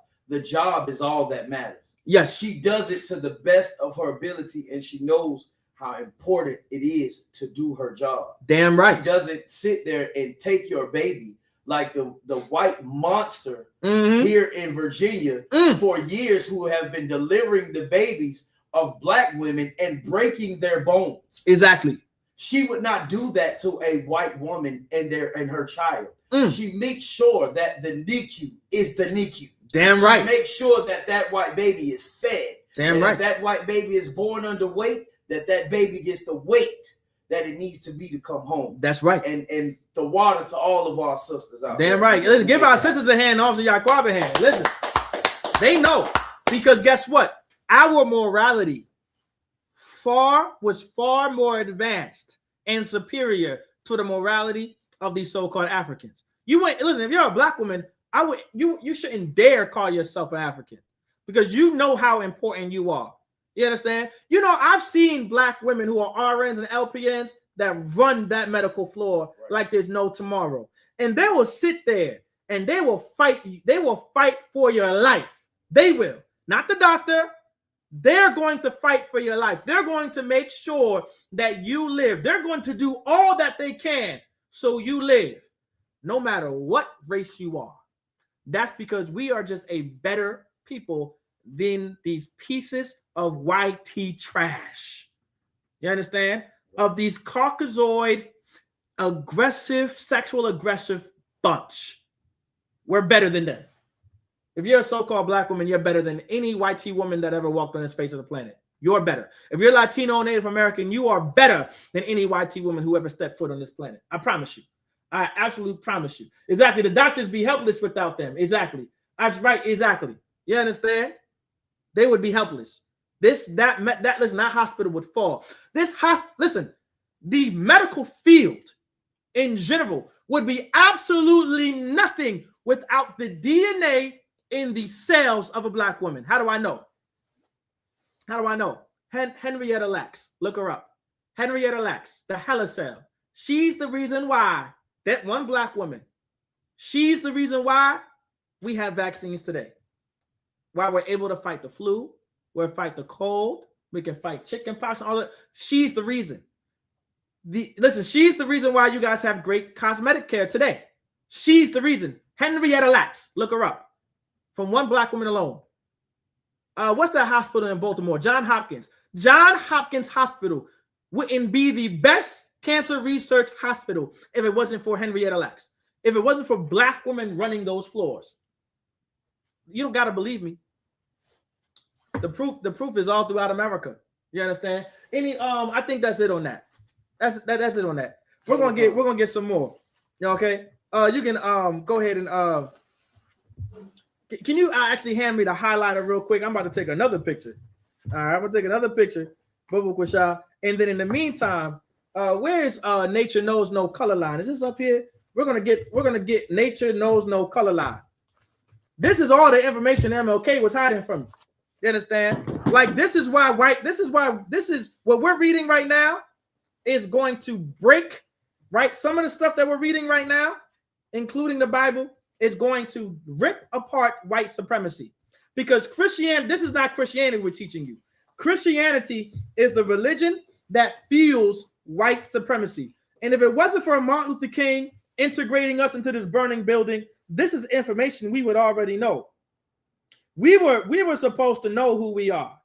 is all that matters. Yes. She does it to the best of her ability, and she knows how important it is to do her job. Damn right. She doesn't sit there and take your baby like the white monster here in Virginia for years, who have been delivering the babies of black women and breaking their bones. Exactly. She would not do that to a white woman and her child. She makes sure that the NICU is the NICU. Damn right. She makes sure that white baby is fed. Damn and right. If that white baby is born underweight, that baby gets the weight that it needs to be to come home. That's right. And the water to all of our sisters out Damn there. right. Listen, give our sisters a hand, Officer Yaquab a hand. Listen, they know, because guess what? Our morality was far more advanced and superior to the morality of these so-called Africans. Listen, if you're a black woman, you shouldn't dare call yourself an African, because you know how important you are. You understand? You know, I've seen black women who are RNs and LPNs that run that medical floor like there's no tomorrow. And they will sit there and they will fight. They will fight for your life. They will. Not the doctor. They're going to fight for your life. They're going to make sure that you live. They're going to do all that they can so you live, no matter what race you are. That's because we are just a better people than these pieces of YT trash. You understand? Of these Caucasoid, sexual aggressive bunch. We're better than them. If you're a so-called black woman, you're better than any YT woman that ever walked on this face of the planet. You're better. If you're Latino or Native American, you are better than any YT woman who ever stepped foot on this planet. I promise you. I absolutely promise you. Exactly. The doctors be helpless without them. Exactly. That's right. Exactly. You understand? They would be helpless. Listen, that hospital would fall. Listen, the medical field in general would be absolutely nothing without the DNA in the cells of a black woman. How do I know? Henrietta Lacks. Look her up. Henrietta Lacks, the Hella cell. She's the reason why, that one black woman, she's the reason why we have vaccines today. Why we're able to fight the flu, we'll fight the cold, we can fight chickenpox, all that. She's the reason. She's the reason why you guys have great cosmetic care today. She's the reason. Henrietta Lacks. Look her up. From one black woman alone. What's that hospital in Baltimore? John Hopkins. John Hopkins Hospital wouldn't be the best cancer research hospital if it wasn't for Henrietta Lacks. If it wasn't for black women running those floors. You don't gotta believe me. The proof is all throughout America. You understand? I think that's it on that. That's it on that. We're gonna get some more. Okay. You can go ahead and can you actually hand me the highlighter real quick? I'm about to take another picture. All right, I'm gonna take another picture, and then in the meantime, Where's Nature Knows No Color Line? Is this up here? We're gonna get Nature Knows No Color Line. This is all the information MLK was hiding from you. You understand? Like, this is what we're reading right now is going to break, right? Some of the stuff that we're reading right now, including the Bible, is going to rip apart white supremacy. Because Christianity, this is not Christianity we're teaching you. Christianity is the religion that fuels white supremacy. And if it wasn't for Martin Luther King integrating us into this burning building, this is information we would already know. We were supposed to know who we are.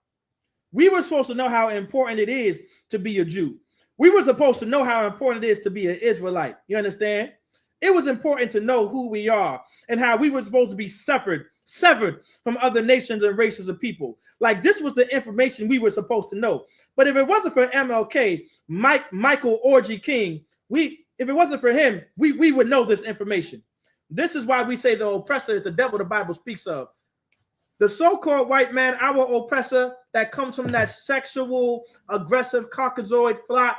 We were supposed to know how important it is to be a Jew. We were supposed to know how important it is to be an Israelite. You understand? It was important to know who we are and how we were supposed to be severed from other nations and races of people. Like, this was the information we were supposed to know. But if it wasn't for MLK, Michael Orgy King, if it wasn't for him, we would know this information. This is why we say the oppressor is the devil the Bible speaks of. The so-called white man, our oppressor, that comes from that sexual, aggressive, Caucasoid flock,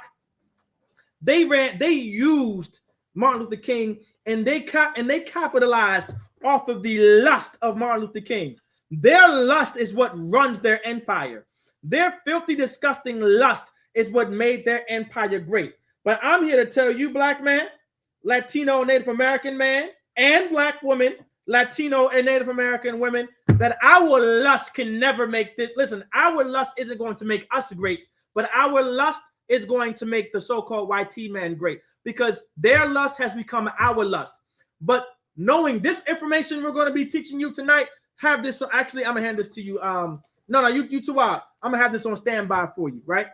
they used Martin Luther King, and they capitalized off of the lust of Martin Luther King. Their lust is what runs their empire. Their filthy, disgusting lust is what made their empire great. But I'm here to tell you, black man, Latino, Native American man, and black woman, Latino and Native American women, that our lust can never make this. Listen, our lust isn't going to make us great, but our lust is going to make the so-called YT man great, because their lust has become our lust. But knowing this information we're going to be teaching you tonight, have this. So actually, I'm gonna hand this to you. You two out. I'm gonna have this on standby for you, right?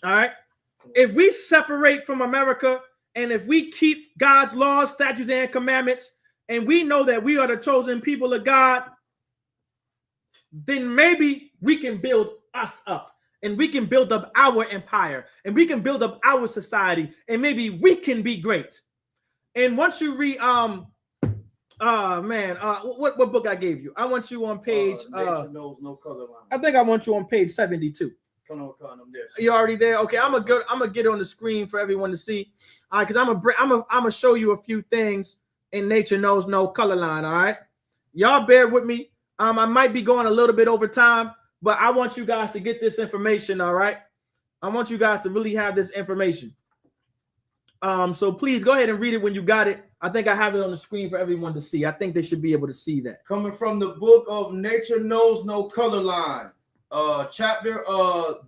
All right. If we separate from America, and if we keep God's laws, statutes, and commandments, and we know that we are the chosen people of God, then maybe we can build us up, and we can build up our empire, and we can build up our society, and maybe we can be great. And once you read, what book I gave you? I want you on page. Nature Knows No Color Line. I think I want you on page 72. Come on, I'm there. You already there? Okay, I'm gonna get it on the screen for everyone to see. All right, because I'm gonna show you a few things in Nature Knows No Color Line. All right, y'all bear with me. I might be going a little bit over time, but I want you guys to get this information. All right, I want you guys to really have this information. So please go ahead and read it when you got it. I think I have it on the screen for everyone to see. I think they should be able to see that. Coming from the book of Nature Knows No Color Line, chapter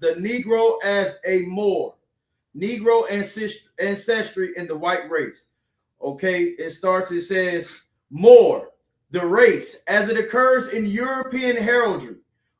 the Negro as a Moor, Negro ancestry in the white race. Okay, it says Moor, the race as it occurs in European heraldry,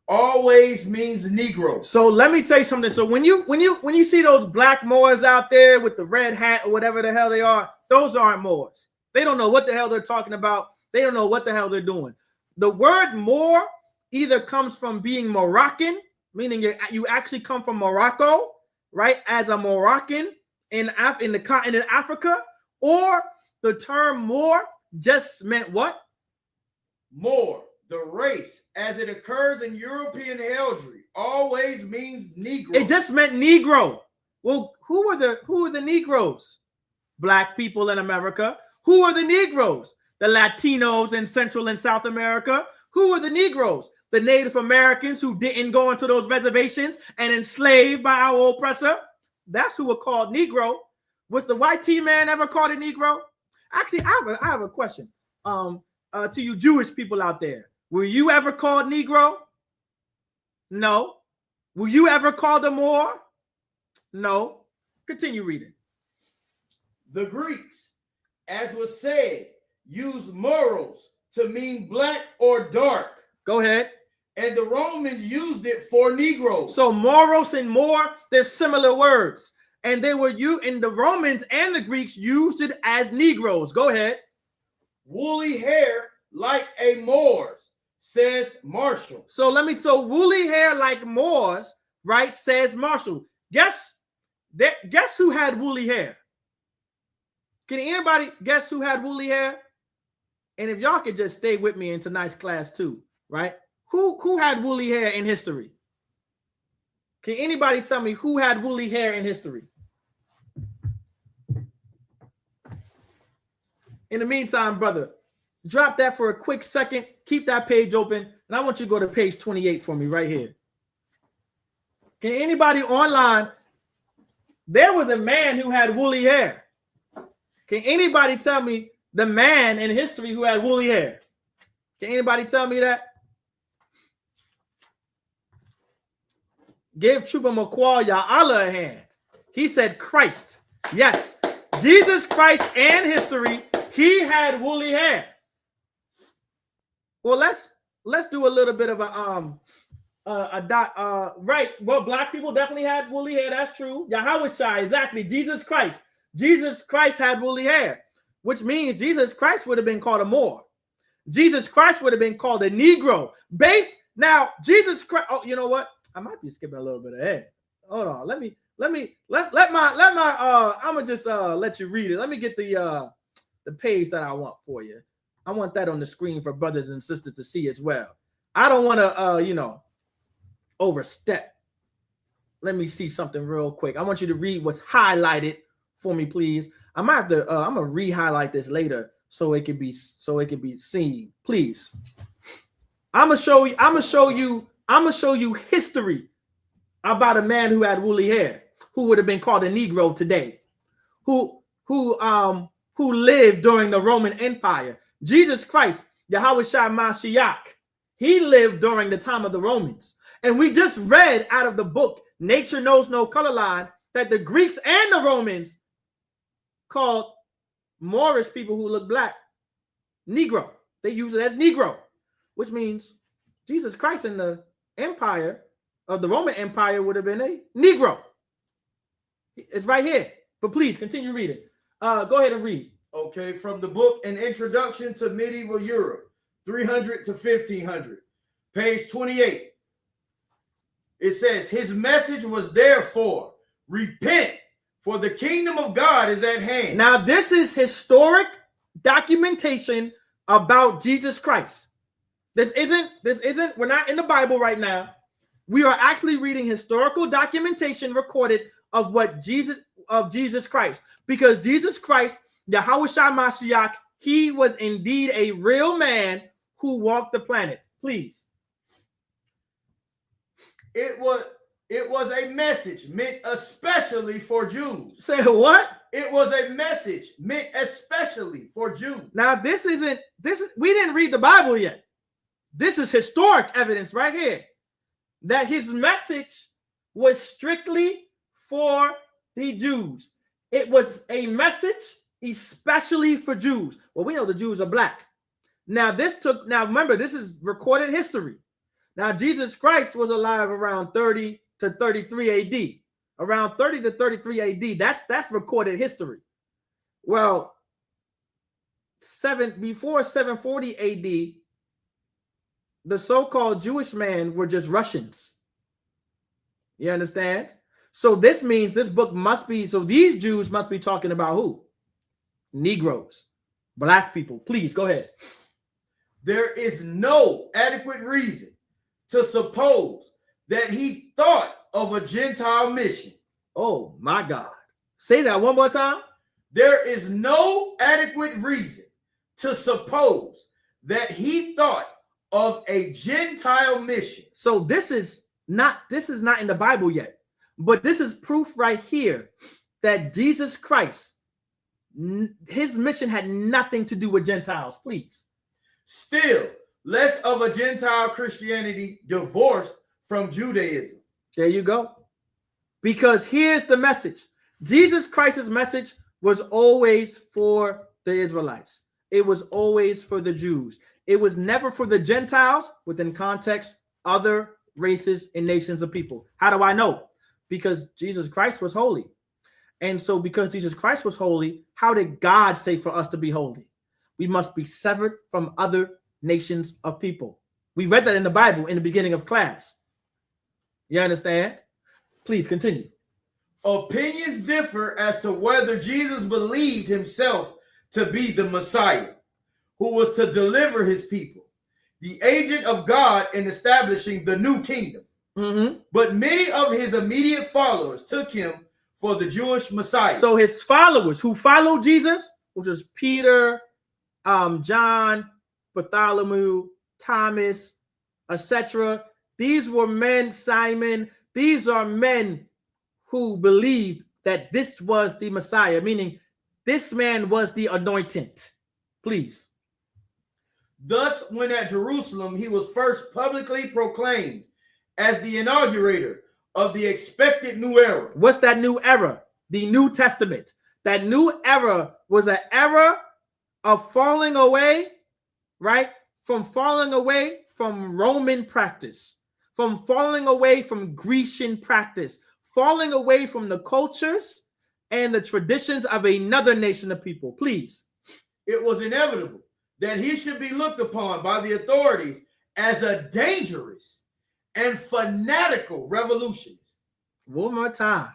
always means Negro. So let me tell you something. So when you see those black Moors out there with the red hat or whatever the hell they are, those aren't Moors. They don't know what the hell they're talking about. They don't know what the hell they're doing. The word Moor either comes from being Moroccan, meaning you actually come from Morocco, right, as a Moroccan in the continent of Africa, or the term Moor just meant what? Moor, the race as it occurs in European heraldry, always means Negro. It just meant Negro. Well, who are the Negroes? Black people in America. Who are the Negroes? The Latinos in Central and South America. Who are the Negroes? The Native Americans who didn't go into those reservations and enslaved by our oppressor. That's who were called Negro. Was the YT man ever called a Negro? Actually, I have a question. To you Jewish people out there, were you ever called Negro? No. Were you ever called a Moor? No. Continue reading. The Greeks, as was said, used Moros to mean black or dark. Go ahead. And the Romans used it for Negroes. So Moros and Moor, they're similar words. And they were the Romans and the Greeks used it as Negroes. Go ahead. Woolly hair like a Moor's, says Marshall. So woolly hair like Moors, right, says Marshall. Guess who had woolly hair? Can anybody guess who had woolly hair? And if y'all could just stay with me in tonight's class too, right? Who had woolly hair in history? Can anybody tell me who had woolly hair in history? In the meantime, brother, drop that for a quick second. Keep that page open. And I want you to go to page 28 for me right here. Can anybody online? There was a man who had woolly hair. Can anybody tell me the man in history who had woolly hair? Can anybody tell me that? Give Trooper McQuall Allah a hand. He said Christ. Yes, Jesus Christ and history. He had woolly hair. Well, let's do a little bit of right. Well, black people definitely had woolly hair. That's true. Yahushua, exactly. Jesus Christ. Jesus Christ had woolly hair, which means Jesus Christ would have been called a Moor. Jesus Christ would have been called a Negro. Now, Jesus Christ. Oh, you know what? I might be skipping a little bit ahead. Hold on. Let I'm gonna just let you read it. Let me get the page that I want for you. I want that on the screen for brothers and sisters to see as well. I don't want to overstep. Let me see something real quick. I want you to read what's highlighted for me, please. I might have to I'm gonna re-highlight this later so it can be seen. Please. I'm gonna show you history about a man who had woolly hair, who would have been called a Negro today, who lived during the Roman Empire. Jesus Christ, Yahushua Mashiach, he lived during the time of the Romans. And we just read out of the book, Nature Knows No Color Line, that the Greeks and the Romans called Moorish people who look black Negro. They use it as Negro, which means Jesus Christ in the empire of the Roman Empire would have been a Negro. It's right here. But please continue reading. Go ahead and read. Okay, from the book An Introduction to Medieval Europe, 300 to 1500, page 28. It says, his message was therefore, repent, for the kingdom of God is at hand. Now, this is historic documentation about Jesus Christ. This isn't, we're not in the Bible right now. We are actually reading historical documentation recorded of Jesus Christ. Because Jesus Christ, Yahushua Mashiach, he was indeed a real man who walked the planet. Please. It was a message meant especially for Jews. Say what? It was a message meant especially for Jews. Now, we didn't read the Bible yet. This is historic evidence right here that his message was strictly for the Jews. It was a message especially for Jews. Well, we know the Jews are black. Now remember, this is recorded history. Now, Jesus Christ was alive around 30 to 33 AD. Around 30 to 33 AD. That's recorded history. Well, before 740 AD, the so-called Jewish men were just Russians. You understand? So this means this book must be, so these Jews must be talking about who? Negroes, black people. Please go ahead. There is no adequate reason to suppose that he thought of a Gentile mission. Oh my God. Say that one more time. There is no adequate reason to suppose that he thought of a Gentile mission. So this is not in the Bible yet, but this is proof right here that Jesus Christ, his mission had nothing to do with Gentiles. Please. Still, less of a Gentile Christianity divorced from Judaism. There you go. Because here's the message. Jesus Christ's message was always for the Israelites. It was always for the Jews. It was never for the Gentiles, within context, other races and nations of people. How do I know? Because Jesus Christ was holy. And so because Jesus Christ was holy, how did God say for us to be holy? We must be severed from other nations of people. We read that in the Bible in the beginning of class. You understand? Please continue. Opinions differ as to whether Jesus believed himself to be the Messiah, who was to deliver his people, the agent of God in establishing the new kingdom. Mm-hmm. But many of his immediate followers took him for the Jewish Messiah. So his followers who followed Jesus, which is Peter, John, Bartholomew, Thomas, etc. These were men, Simon. These are men who believed that this was the Messiah, meaning this man was the anointed. Please. Thus, when at Jerusalem, he was first publicly proclaimed as the inaugurator of the expected new era. What's that new era? The New Testament. That new era was an era of falling away, right? From falling away from Roman practice, from falling away from Grecian practice, falling away from the cultures and the traditions of another nation of people. Please. It was inevitable that he should be looked upon by the authorities as a dangerous and fanatical revolutionist. One more time.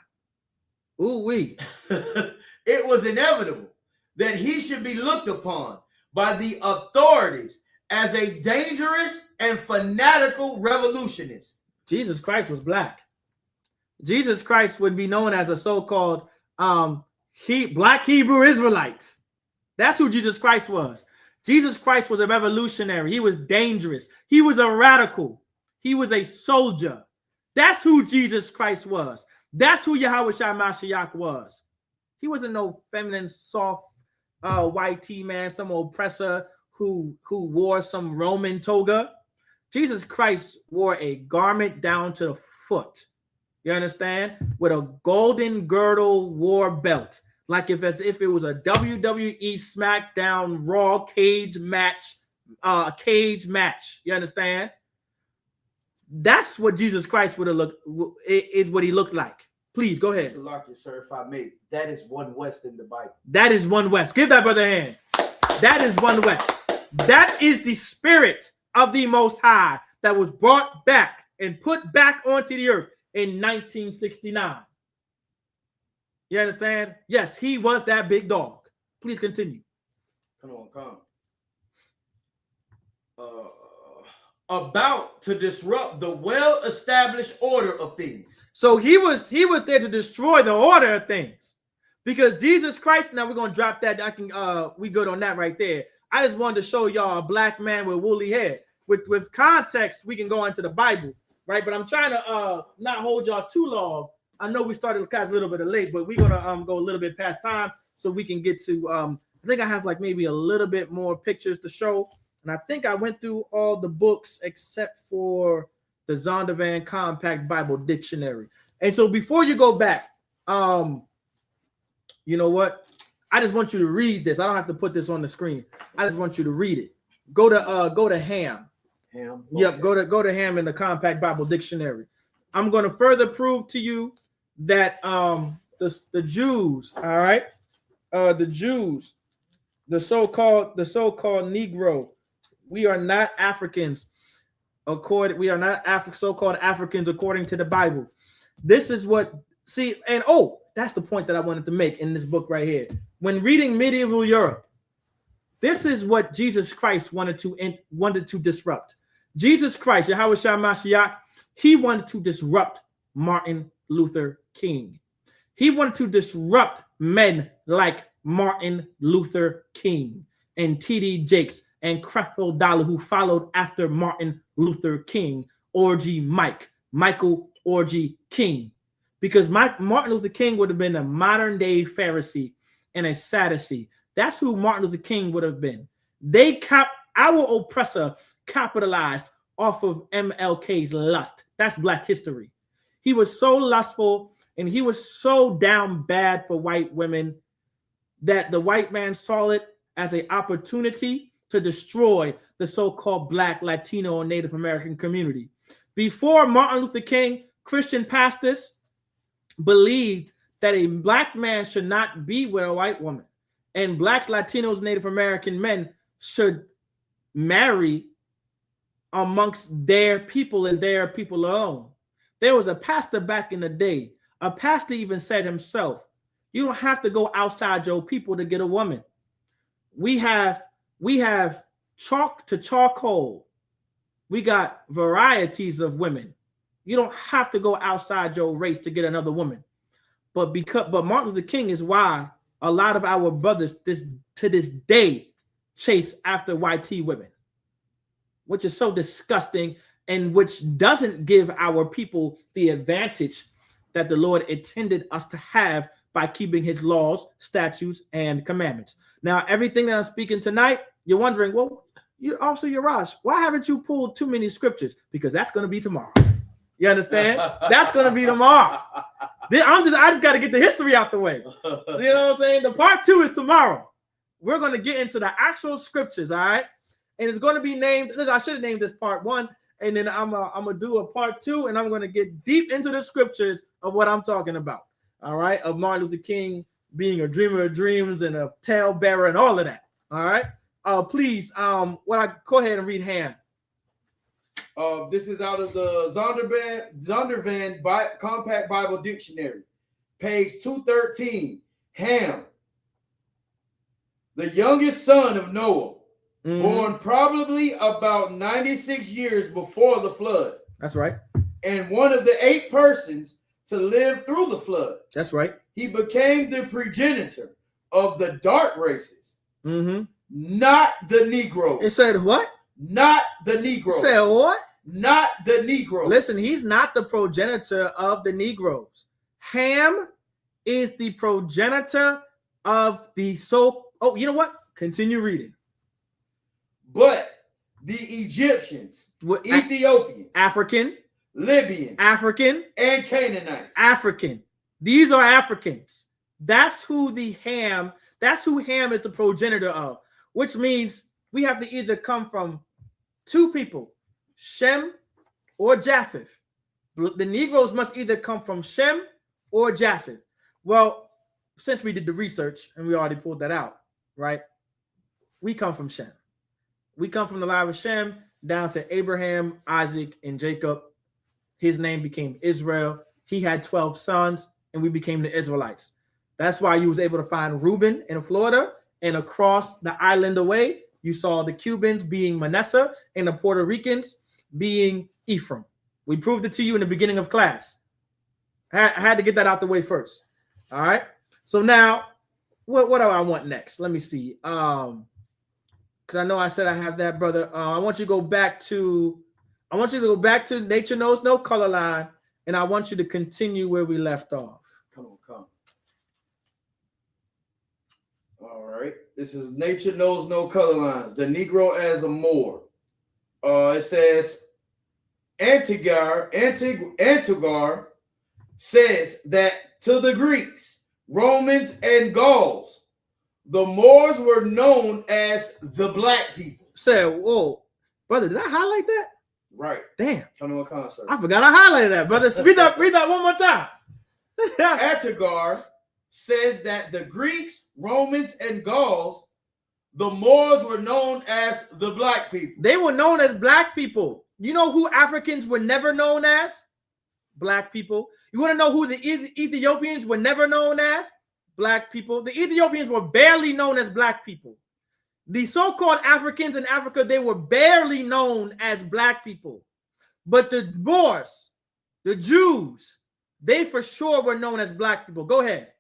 Ooh-wee. It was inevitable that he should be looked upon by the authorities as a dangerous and fanatical revolutionist. Jesus Christ was black. Jesus Christ would be known as a so-called black Hebrew Israelite. That's who Jesus Christ was. Jesus Christ was a revolutionary. He was dangerous. He was a radical. He was a soldier. That's who Jesus Christ was. That's who Yahweh Shai Mashiach was. He wasn't no feminine, soft, white tea man, some oppressor who wore some Roman toga. Jesus Christ wore a garment down to the foot. You understand? With a golden girdle war belt. Like if it was a WWE SmackDown Raw cage match. You understand? That's what Jesus Christ would have looked, is what he looked like. Please go ahead. Mr. Larkin, sir, if I may, that is one West in the Bible. That is one West. Give that brother a hand. That is one West. That is the spirit of the Most High that was brought back and put back onto the earth in 1969. You understand? Yes, he was that big dog. Please continue. Come. About to disrupt the well-established order of things. So he was there to destroy the order of things, because Jesus Christ. Now we're gonna drop that. We good on that right there. I just wanted to show y'all a black man with woolly hair. With context, we can go into the Bible, right? But I'm trying to not hold y'all too long. I know we started a little bit late, but we're gonna go a little bit past time so we can get to. I think I have like maybe a little bit more pictures to show. And I think I went through all the books except for the Zondervan Compact Bible Dictionary. And so before you go back, you know what? I just want you to read this. I don't have to put this on the screen. I just want you to read it. Go to Ham. Ham. Okay. Yep, go to Ham in the Compact Bible Dictionary. I'm going to further prove to you that the Jews, all right? The Jews, the so-called Negro. We are not Africans. We are not so-called Africans according to the Bible. This is what that's the point that I wanted to make in this book right here. When reading medieval Europe, this is what Jesus Christ wanted to disrupt. Jesus Christ, Yahweh Shai Mashiach, he wanted to disrupt Martin Luther King. He wanted to disrupt men like Martin Luther King and T.D. Jakes and Creflo Dollar, who followed after Martin Luther King, Michael Orgy King. Because Martin Luther King would have been a modern day Pharisee and a Sadducee. That's who Martin Luther King would have been. Our oppressor capitalized off of MLK's lust. That's Black history. He was so lustful and he was so down bad for white women that the white man saw it as an opportunity to destroy the so-called Black, Latino, and Native American community. Before Martin Luther King, Christian pastors believed that a Black man should not be with a white woman, and Blacks, Latinos, Native American men should marry amongst their people and their people alone. There was a pastor back in the day. A pastor even said himself, you don't have to go outside your people to get a woman. We have chalk to charcoal. We got varieties of women. You don't have to go outside your race to get another woman. But Martin Luther King is why a lot of our brothers to this day chase after YT women, which is so disgusting and which doesn't give our people the advantage that the Lord intended us to have by keeping his laws, statutes, and commandments. Now, everything that I'm speaking tonight, you're wondering, well, Officer Yaraj, why haven't you pulled too many scriptures? Because that's going to be tomorrow. You understand? That's going to be tomorrow. I just got to get the history out the way. You know what I'm saying? The part 2 is tomorrow. We're going to get into the actual scriptures, all right? And it's going to be named, I should have named this part 1, and then I'm going to do a part 2, and I'm going to get deep into the scriptures of what I'm talking about, all right? Of Martin Luther King being a dreamer of dreams and a talebearer and all of that, all right? Please, go ahead and read Ham. This is out of the Zondervan Compact Bible Dictionary, page 213. Ham, the youngest son of Noah, born probably about 96 years before the flood. That's right. And one of the 8 persons to live through the flood. That's right. He became the progenitor of the dark races, not the Negro. It said what? Not the Negro. It said what? Not the Negro. Listen, he's not the progenitor of the Negroes. Ham is the progenitor of the Oh, you know what? Continue reading. But the Egyptians, Ethiopian, African, Libyan, African, and Canaanites. African. These are Africans. That's who Ham is the progenitor of, which means we have to either come from 2 people, Shem or Japheth. The Negroes must either come from Shem or Japheth. Well, since we did the research and we already pulled that out, right? We come from Shem. We come from the line of Shem down to Abraham, Isaac, and Jacob. His name became Israel. He had 12 sons, and we became the Israelites. That's why you was able to find Reuben in Florida, and across the island away, you saw the Cubans being Manasseh and the Puerto Ricans being Ephraim. We proved it to you in the beginning of class. I had to get that out the way first. All right. So now, what do I want next? Let me see. Because I know I said I have that, brother. I want you to go back to Nature Knows No Color Line, and I want you to continue where we left off. Come. All right. This is Nature Knows No Color Lines. The Negro as a Moor. It says Antigar says that to the Greeks, Romans, and Gauls, the Moors were known as the black people. Say, whoa, brother, did I highlight that? Right. Damn. Come to a concert. I forgot I highlighted that, brother. Read that one more time. Antigar says that the Greeks, Romans, and Gauls, the Moors were known as the black people. They were known as black people. You know who Africans were never known as? Black people. You want to know who the Ethiopians were never known as? Black people. The Ethiopians were barely known as black people. The so-called Africans in Africa, they were barely known as black people. But the Moors, the Jews, they for sure were known as black people. Go ahead.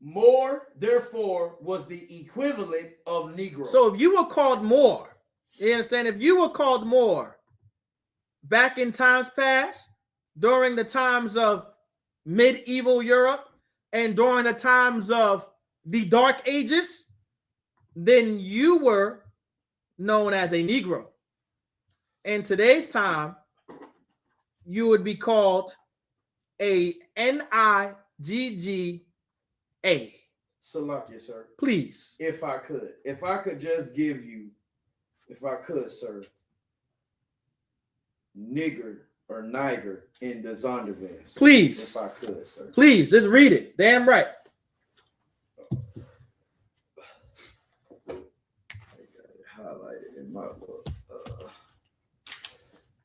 Moor, therefore, was the equivalent of Negro. So if you were called Moor, you understand? If you were called Moor back in times past, during the times of medieval Europe and during the times of the Dark Ages, then you were known as a Negro. In today's time, you would be called a Nigga. Salakia, sir. Please. If I could just give you, sir, nigger or niger in the Zondervan. Please. If I could, sir. Please, just read it. Damn right. I got it highlighted in my book.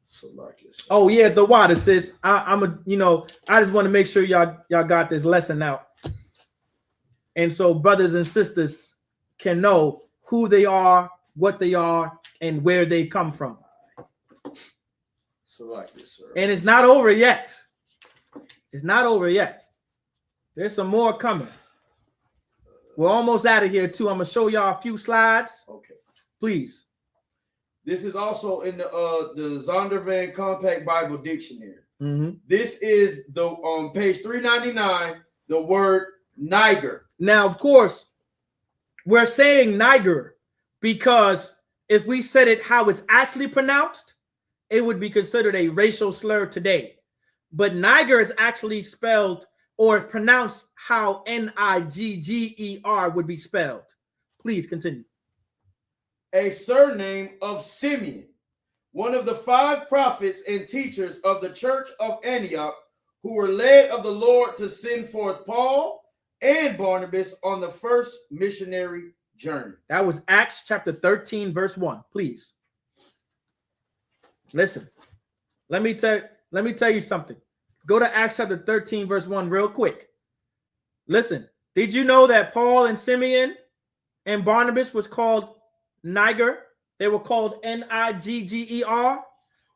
Salakia, sir. Oh yeah, the water says I just want to make sure y'all got this lesson out. And so brothers and sisters can know who they are, what they are, and where they come from. Salakia, sir. And it's not over yet. It's not over yet. There's some more coming. We're almost out of here too. I'm gonna show y'all a few slides. Okay. Please. This is also in the Zondervan Compact Bible Dictionary. Mm-hmm. This is the on page 399, the word Niger. Now, of course, we're saying Niger because if we said it how it's actually pronounced, it would be considered a racial slur today. But Niger is actually spelled or pronounced how Nigger would be spelled. Please continue. A surname of Simeon, one of the 5 prophets and teachers of the church of Antioch, who were led of the Lord to send forth Paul and Barnabas on the first missionary journey. That was Acts chapter 13, verse 1. Please. Listen. Let me tell you something. Go to Acts chapter 13, verse 1 real quick. Listen. Did you know that Paul and Simeon and Barnabas was called Niger? They were called Nigger.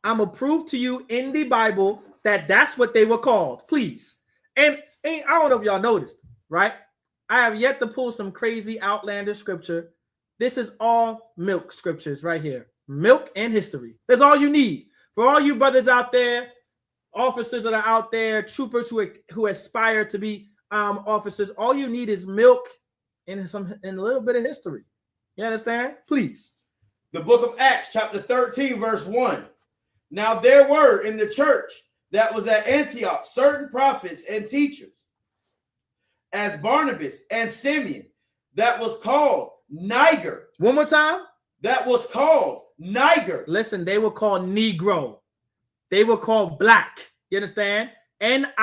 I'm gonna prove to you in the Bible that that's what they were called. Please. And I don't know if y'all noticed, right? I have yet to pull some crazy outlandish scripture. This is all milk scriptures right here. Milk and history. That's all you need. For all you brothers out there, officers that are out there, troopers who aspire to be officers, all you need is milk and a little bit of history. You understand? Please. The book of Acts, chapter 13, verse 1. Now there were in the church that was at Antioch certain prophets and teachers, as Barnabas and Simeon, that was called Niger. One more time. That was called Niger. Listen, they were called Negro. They were called black. You understand? Niger.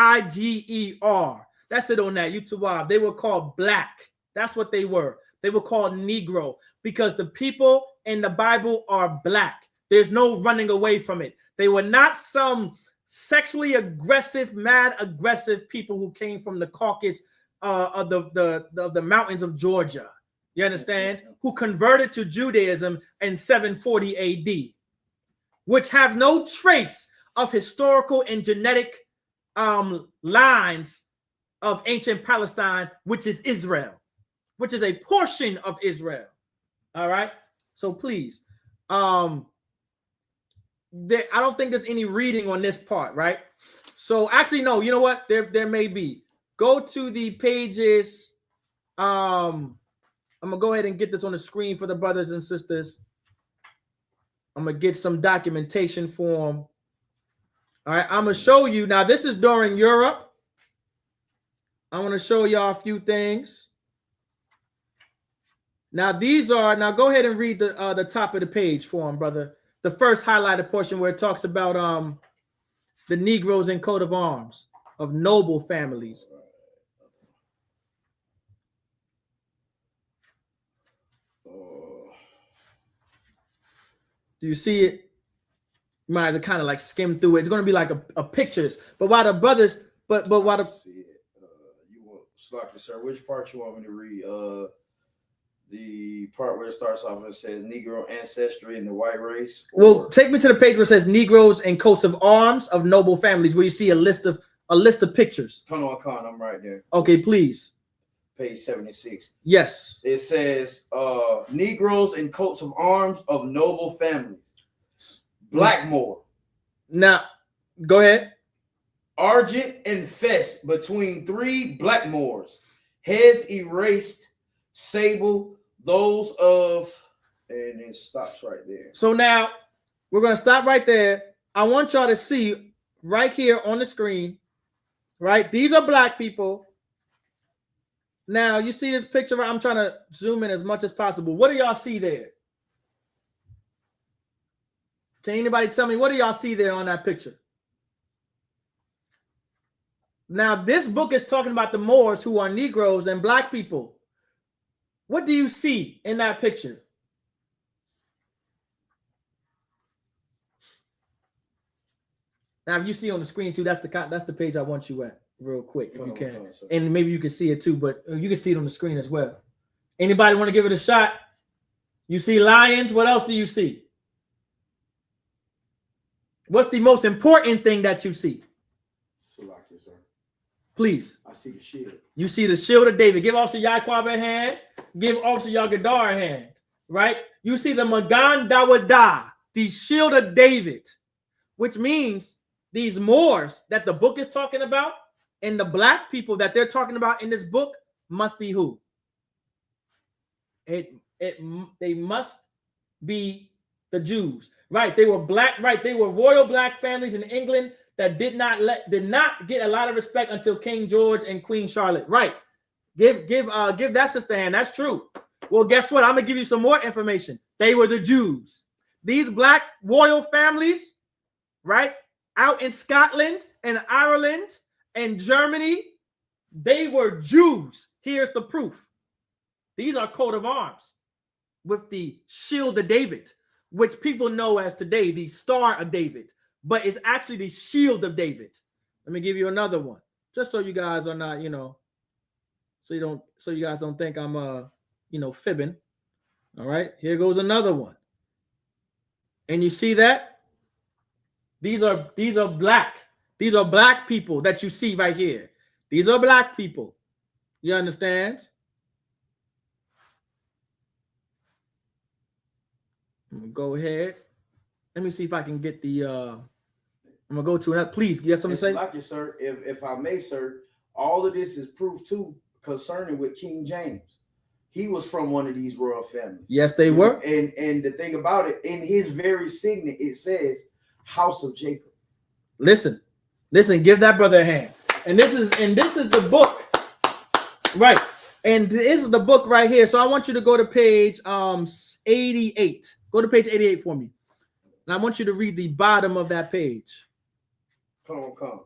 That's it on that YouTube. They were called black. That's what they were. They were called Negro because the people in the Bible are black. There's no running away from it. They were not some sexually aggressive, mad aggressive people who came from the Caucasus of the mountains of Georgia. You understand? Who converted to Judaism in 740 AD, which have no trace of historical and genetic lines of ancient Palestine, which is Israel, which is a portion of Israel. All right. So please, I don't think there's any reading on this part, right? So actually, no, you know what? There may be. Go to the pages. I'm gonna go ahead and get this on the screen for the brothers and sisters. I'm gonna get some documentation for them. All right, I'm gonna show you now. This is during Europe. I'm gonna show y'all a few things. Now now go ahead and read the top of the page for them, brother. The first highlighted portion where it talks about the Negroes and coat of arms of noble families. Do you see it? You might have to kind of like skim through it. It's going to be like a pictures. But while the brothers, but while the you want Slocky, sir? Which part you want me to read? The part where it starts off and it says Negro ancestry in the white race. Well, take me to the page where it says Negroes and coats of arms of noble families, where you see a list of pictures. Turn on con. I'm right there. Okay, please. Page 76. Yes. It says Negroes and coats of arms of noble families. Blackmore. Now, go ahead. Argent and fess between 3 Blackmores. Heads erased, sable, those of, and it stops right there. So now we're going to stop right there. I want y'all to see right here on the screen, right? These are black people. Now, you see this picture? I'm trying to zoom in as much as possible. What do y'all see there? Can anybody tell me, what do y'all see there on that picture? Now, this book is talking about the Moors, who are Negroes and black people. What do you see in that picture? Now, if you see on the screen too, that's the page I want you at real quick, if you can. And maybe you can see it too, but you can see it on the screen as well. Anybody want to give it a shot? You see lions. What else do you see? What's the most important thing that you see? Slocky, sir. Please. I see the shield. You see the shield of David. Give Officer Yaquab a hand. Give Officer Yagadar a hand. Right? You see the Magan Dawada, the shield of David, which means these Moors that the book is talking about and the black people that they're talking about in this book must be who? They must be the Jews. Right? They were black, right? They were royal black families in England that did not get a lot of respect until King George and Queen Charlotte. Right. Give that sister a hand. That's true. Well, guess what? I'm gonna give you some more information. They were the Jews. These black royal families, right, out in Scotland and Ireland and Germany, they were Jews. Here's the proof. These are coat of arms with the shield of David, which people know as today the Star of David, but it's actually the shield of David. Let me give you another one, just so you guys are not, so you guys don't think I'm fibbing. All right, here goes another one. And you see that? These are black. These are black people that you see right here. These are black people. You understand? I'm gonna go ahead. Let me see if I can get the I'm gonna go to another. Please, you have something to say? Like you, sir. If I may, sir, all of this is proof too concerning with King James. He was from one of these royal families. Yes, they were. And the thing about it, in his very signet, it says House of Jacob. Listen, give that brother a hand. And this is the book. Right. And this is the book right here. So I want you to go to page 88. Go to page 88 for me. And I want you to read the bottom of that page. Come.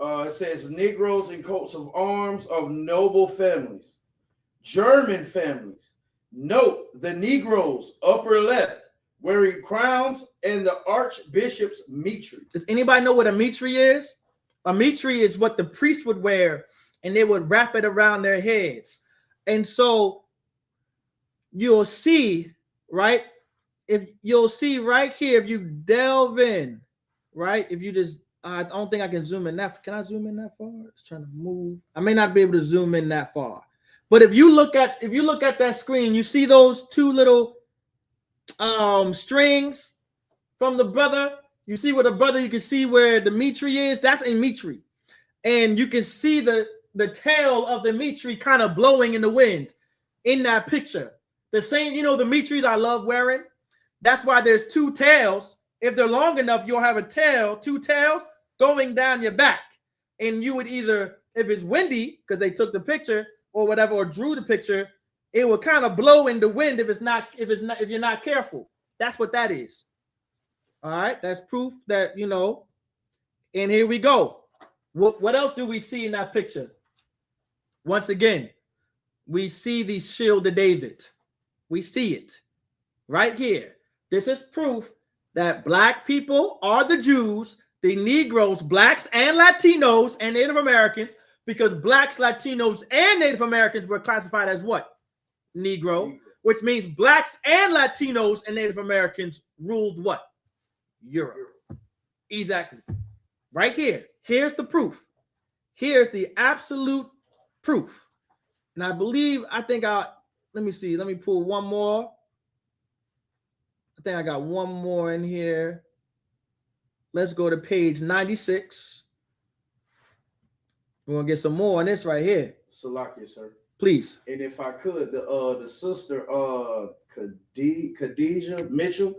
It says Negroes in coats of arms of noble families. German families. Note the Negroes, upper left, wearing crowns and the archbishop's mitre. Does anybody know what a mitre is? A mitre is what the priest would wear, and they would wrap it around their heads. And so you'll see, right? If you'll see right here, if you delve in, right? If you just, I don't think I can zoom in that. Can I zoom in that far? It's trying to move. I may not be able to zoom in that far. But if you look at that screen, you see those two little strings from the brother. You see where the brother, you can see where the mitre is. That's a mitre. And you can see the tail of the mitre kind of blowing in the wind in that picture. The same, the mitres I love wearing. That's why there's two tails. If they're long enough, you'll have a tail, two tails going down your back. And you would either, if it's windy, because they took the picture or whatever, or drew the picture, it will kind of blow in the wind if you're not careful. That's what that is. All right, that's proof that, and here we go. What else do we see in that picture? Once again, we see the shield of David. We see it right here. This is proof that black people are the Jews, the Negroes, blacks and Latinos and Native Americans, because blacks, Latinos, and Native Americans were classified as what? Negro, which means blacks and Latinos and Native Americans ruled what? Europe. Exactly. Right here. Here's the proof. Here's the absolute proof. And I think let me see. Let me pull one more. I think I got one more in here. Let's go to page 96. We're going to get some more on this right here. Salakia, sir. Please. And if I could, the sister Khadijah Mitchell,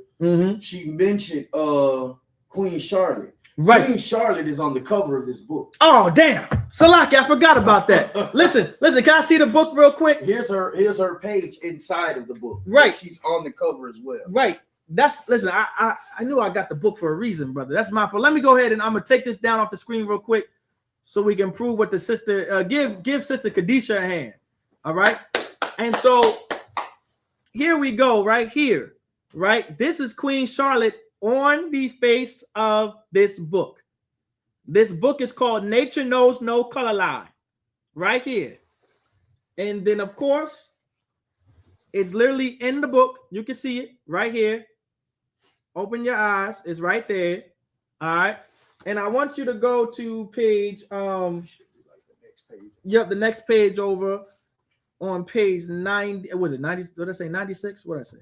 she mentioned Queen Charlotte. Right. Queen Charlotte is on the cover of this book. Oh, damn. Salaki, I forgot about that. Listen, can I see the book real quick? Here's her page inside of the book. Right. She's on the cover as well. Right. Listen, I knew I got the book for a reason, brother. That's my fault. Let me go ahead and I'm gonna take this down off the screen real quick so we can prove what the sister give Sister Khadijah a hand. All right. And so here we go, right here. Right. This is Queen Charlotte on the face of this book. This book is called Nature Knows No Color Lie. Right here. And then, of course, it's literally in the book. You can see it right here. Open your eyes. It's right there. All right. And I want you to go to page the next page over on page 90. Was it 90? What did I say? 96? What did I say?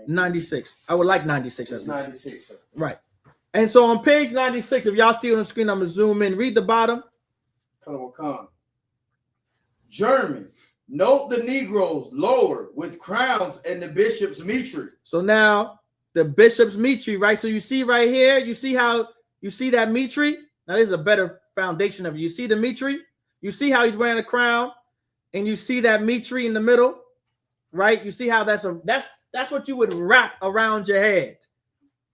96. I would like 96. It's 96, sir. Right. And so on page 96, if y'all still on the screen, I'm gonna zoom in. Read the bottom. Come. German. Note the Negroes lower with crowns and the bishop's mitre. So now the bishop's mitre, right? So you see right here, you see how you see that mitre? Now this is a better foundation of it. You see the mitre? You see how he's wearing a crown, and you see that mitre in the middle, right? You see how that's what you would wrap around your head.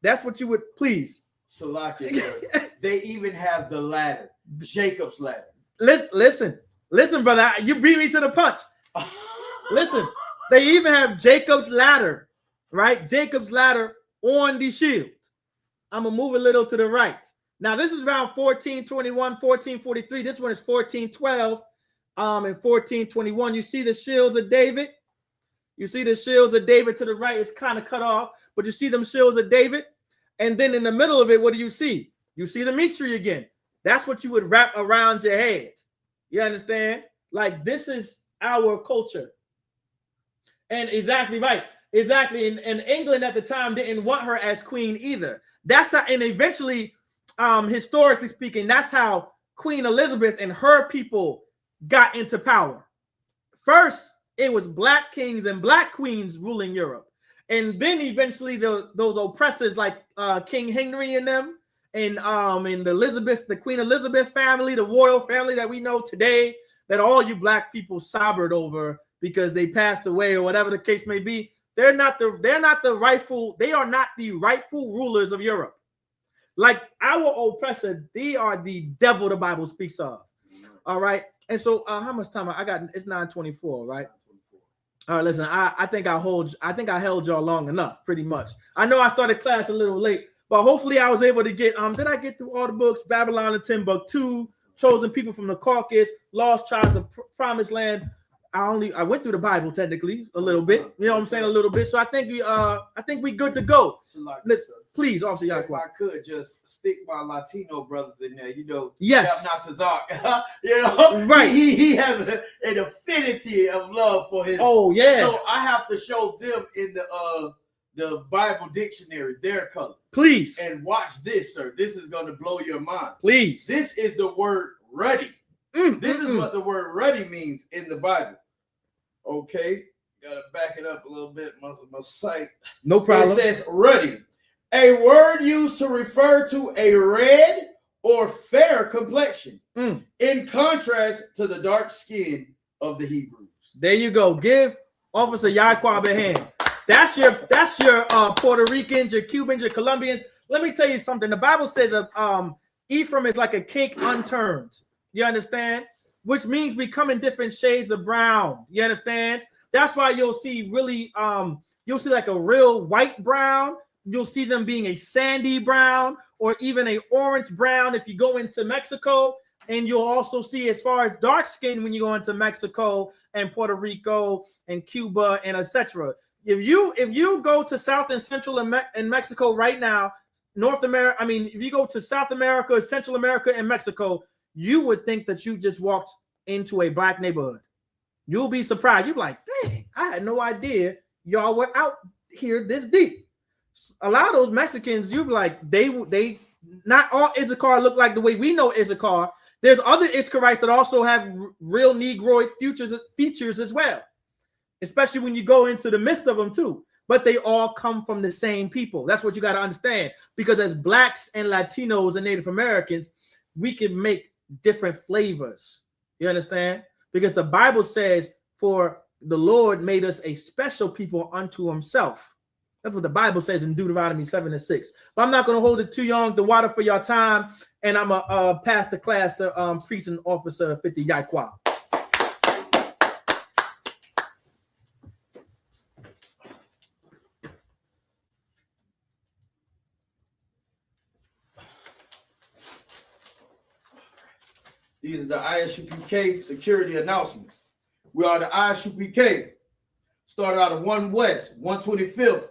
That's what you would, please. Salakia, they even have the ladder, Jacob's ladder. Listen, brother. You beat me to the punch. Listen, they even have Jacob's ladder, right? Jacob's ladder on the shield. I'm gonna move a little to the right. Now this is around 1421, 1443. This one is 1412, and 1421. You see the shields of David. You see the shields of David to the right. It's kind of cut off, but you see them shields of David. And then in the middle of it, what do you see? You see the mitre again. That's what you would wrap around your head. You understand? Like, this is our culture. And exactly right. Exactly. And England at the time didn't want her as queen either. That's how, and eventually, historically speaking, that's how Queen Elizabeth and her people got into power. First, it was black kings and black queens ruling Europe. And then eventually those oppressors like King Henry and them, and the Queen Elizabeth family, the royal family that we know today, that all you black people sobered over because they passed away or whatever the case may be. They are not the rightful rulers of Europe. Like our oppressor, they are the devil the Bible speaks of. All right. And so how much time I got? It's 9:24, right? All right, listen, I think I held y'all long enough, pretty much. I know I started class a little late, but hopefully I was able to get did I get through all the books? Babylon and Timbuktu, Chosen People from the Caucasus, Lost Tribes of Promised Land. I went through the Bible technically a little bit. You know what I'm saying? A little bit. So I think we good to go. Please, Officer Yaqua. If I could just stick my Latino brothers in there, Yes. Natazar, right. He has an affinity of love for his. Oh yeah. So I have to show them in the Bible dictionary their color. Please. And watch this, sir. This is going to blow your mind. Please. This is the word ready. This is what the word ready means in the Bible. Okay. Gotta back it up a little bit. My site. No problem. It says ready. A word used to refer to a red or fair complexion, in contrast to the dark skin of the Hebrews. There you go. Give Officer Yaqua a hand. That's your Puerto Ricans, your Cubans, your Colombians. Let me tell you something. The Bible says Ephraim is like a cake unturned. You understand? Which means we come in different shades of brown. You understand? That's why you'll see like a real white brown. You'll see them being a sandy brown or even a orange brown if you go into Mexico. And you'll also see, as far as dark skin, when you go into Mexico and Puerto Rico and Cuba and etc. If you go to South and Central in Mexico right now, North America, if you go to South America, Central America, and Mexico, you would think that you just walked into a black neighborhood. You'll be surprised. You're like, dang, I had no idea y'all were out here this deep. A lot of those Mexicans, you're like, they not all Issachar look like the way we know Issachar. There's other Issacharites that also have real Negroid features as well, especially when you go into the midst of them too. But they all come from the same people. That's what you got to understand. Because as blacks and Latinos and Native Americans, we can make different flavors. You understand? Because the Bible says, for the Lord made us a special people unto himself. That's what the Bible says in Deuteronomy 7:6. But I'm not going to hold it too long. The water for your time. And I'm going to pass the class to Precinct Officer 50 Yaqua. These are the ISUPK security announcements. We are the ISUPK. Started out of 1 West, 125th,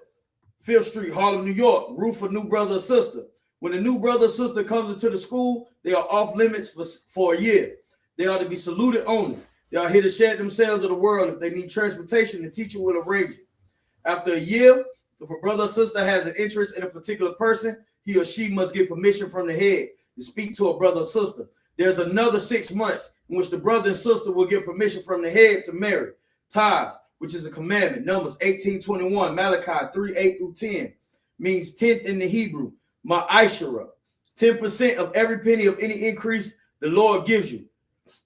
5th Street, Harlem, New York. Roof for new brother or sister. When a new brother or sister comes into the school, they are off limits for a year. They are to be saluted only. They are here to share themselves of the world. If they need transportation, the teacher will arrange it. After a year, if a brother or sister has an interest in a particular person, he or she must get permission from the head to speak to a brother or sister. There's another 6 months in which the brother and sister will get permission from the head to marry. Tithes, which is a commandment, Numbers 18:21, Malachi 3:8-10, means 10th in the Hebrew. Ma'ashara, 10% of every penny of any increase the Lord gives you.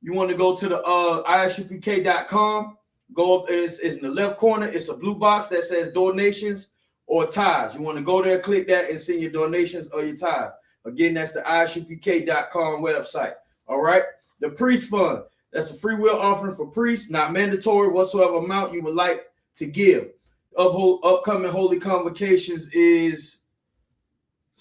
You want to go to the ISUPK.com. Go up, it's in the left corner. It's a blue box that says donations or tithes. You want to go there, click that, and send your donations or your tithes. Again, that's the ISUPK.com website. All right. The priest fund. That's a free will offering for priests, not mandatory whatsoever amount you would like to give. Upcoming holy convocations is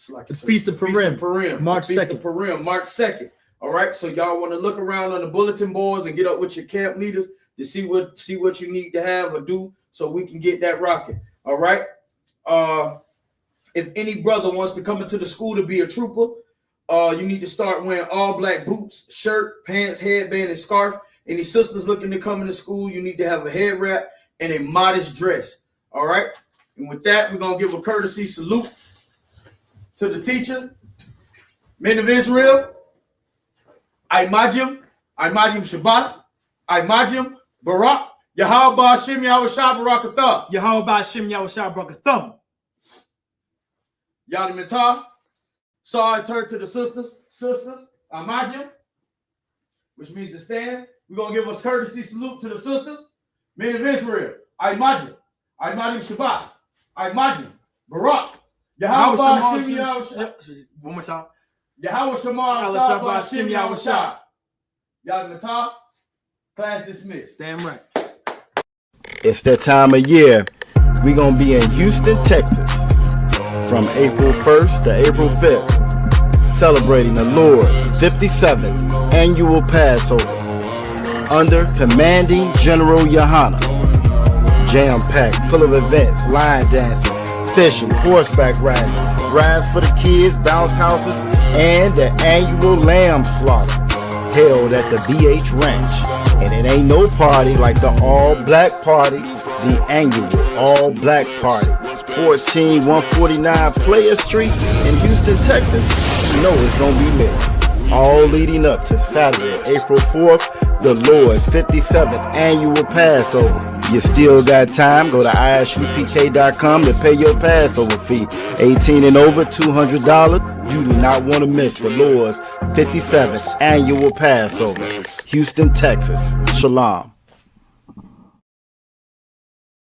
the Feast of Purim, March 2nd. March 2nd. All right. So y'all want to look around on the bulletin boards and get up with your camp leaders to see what you need to have or do so we can get that rocking. All right. If any brother wants to come into the school to be a trooper, you need to start wearing all black boots, shirt, pants, headband, and scarf. Any sisters looking to come into school, you need to have a head wrap and a modest dress. All right. And with that, we're going to give a courtesy salute to the teacher. Men of Israel, Imajim Shabbat, Imajim Barak, Yahweh Hashem Yahushua Barakatah. Yahweh Hashem Yahushua Barakatah. Yadimitah. So I turn to the sisters, Imajim, which means to stand. We're going to give a courtesy salute to the sisters. Men of Israel, Imajim Shabbat, Imajim Barak, Yahweh Hashem Yahushua. One more time. Yahweh Shema Hashem Yahushua. Yadimitah. Class dismissed. Damn right. It's that time of year. We're going to be in Houston, Texas from April 1st to April 5th, celebrating the Lord's 57th annual Passover under Commanding General Yohana. Jam-packed, full of events, line dancing, fishing, horseback riding, rides for the kids, bounce houses, and the annual lamb slaughter held at the BH Ranch. And it ain't no party like the all-black party, the annual all-black party. 14149 Player Street in Houston, Texas. You know it's gonna be lit. All leading up to Saturday, April 4th, the Lord's 57th annual Passover. You still got time. Go to ISUPK.com to pay your Passover fee. 18 and over, $200. You do not want to miss the Lord's 57th annual Passover. Houston, Texas. Shalom.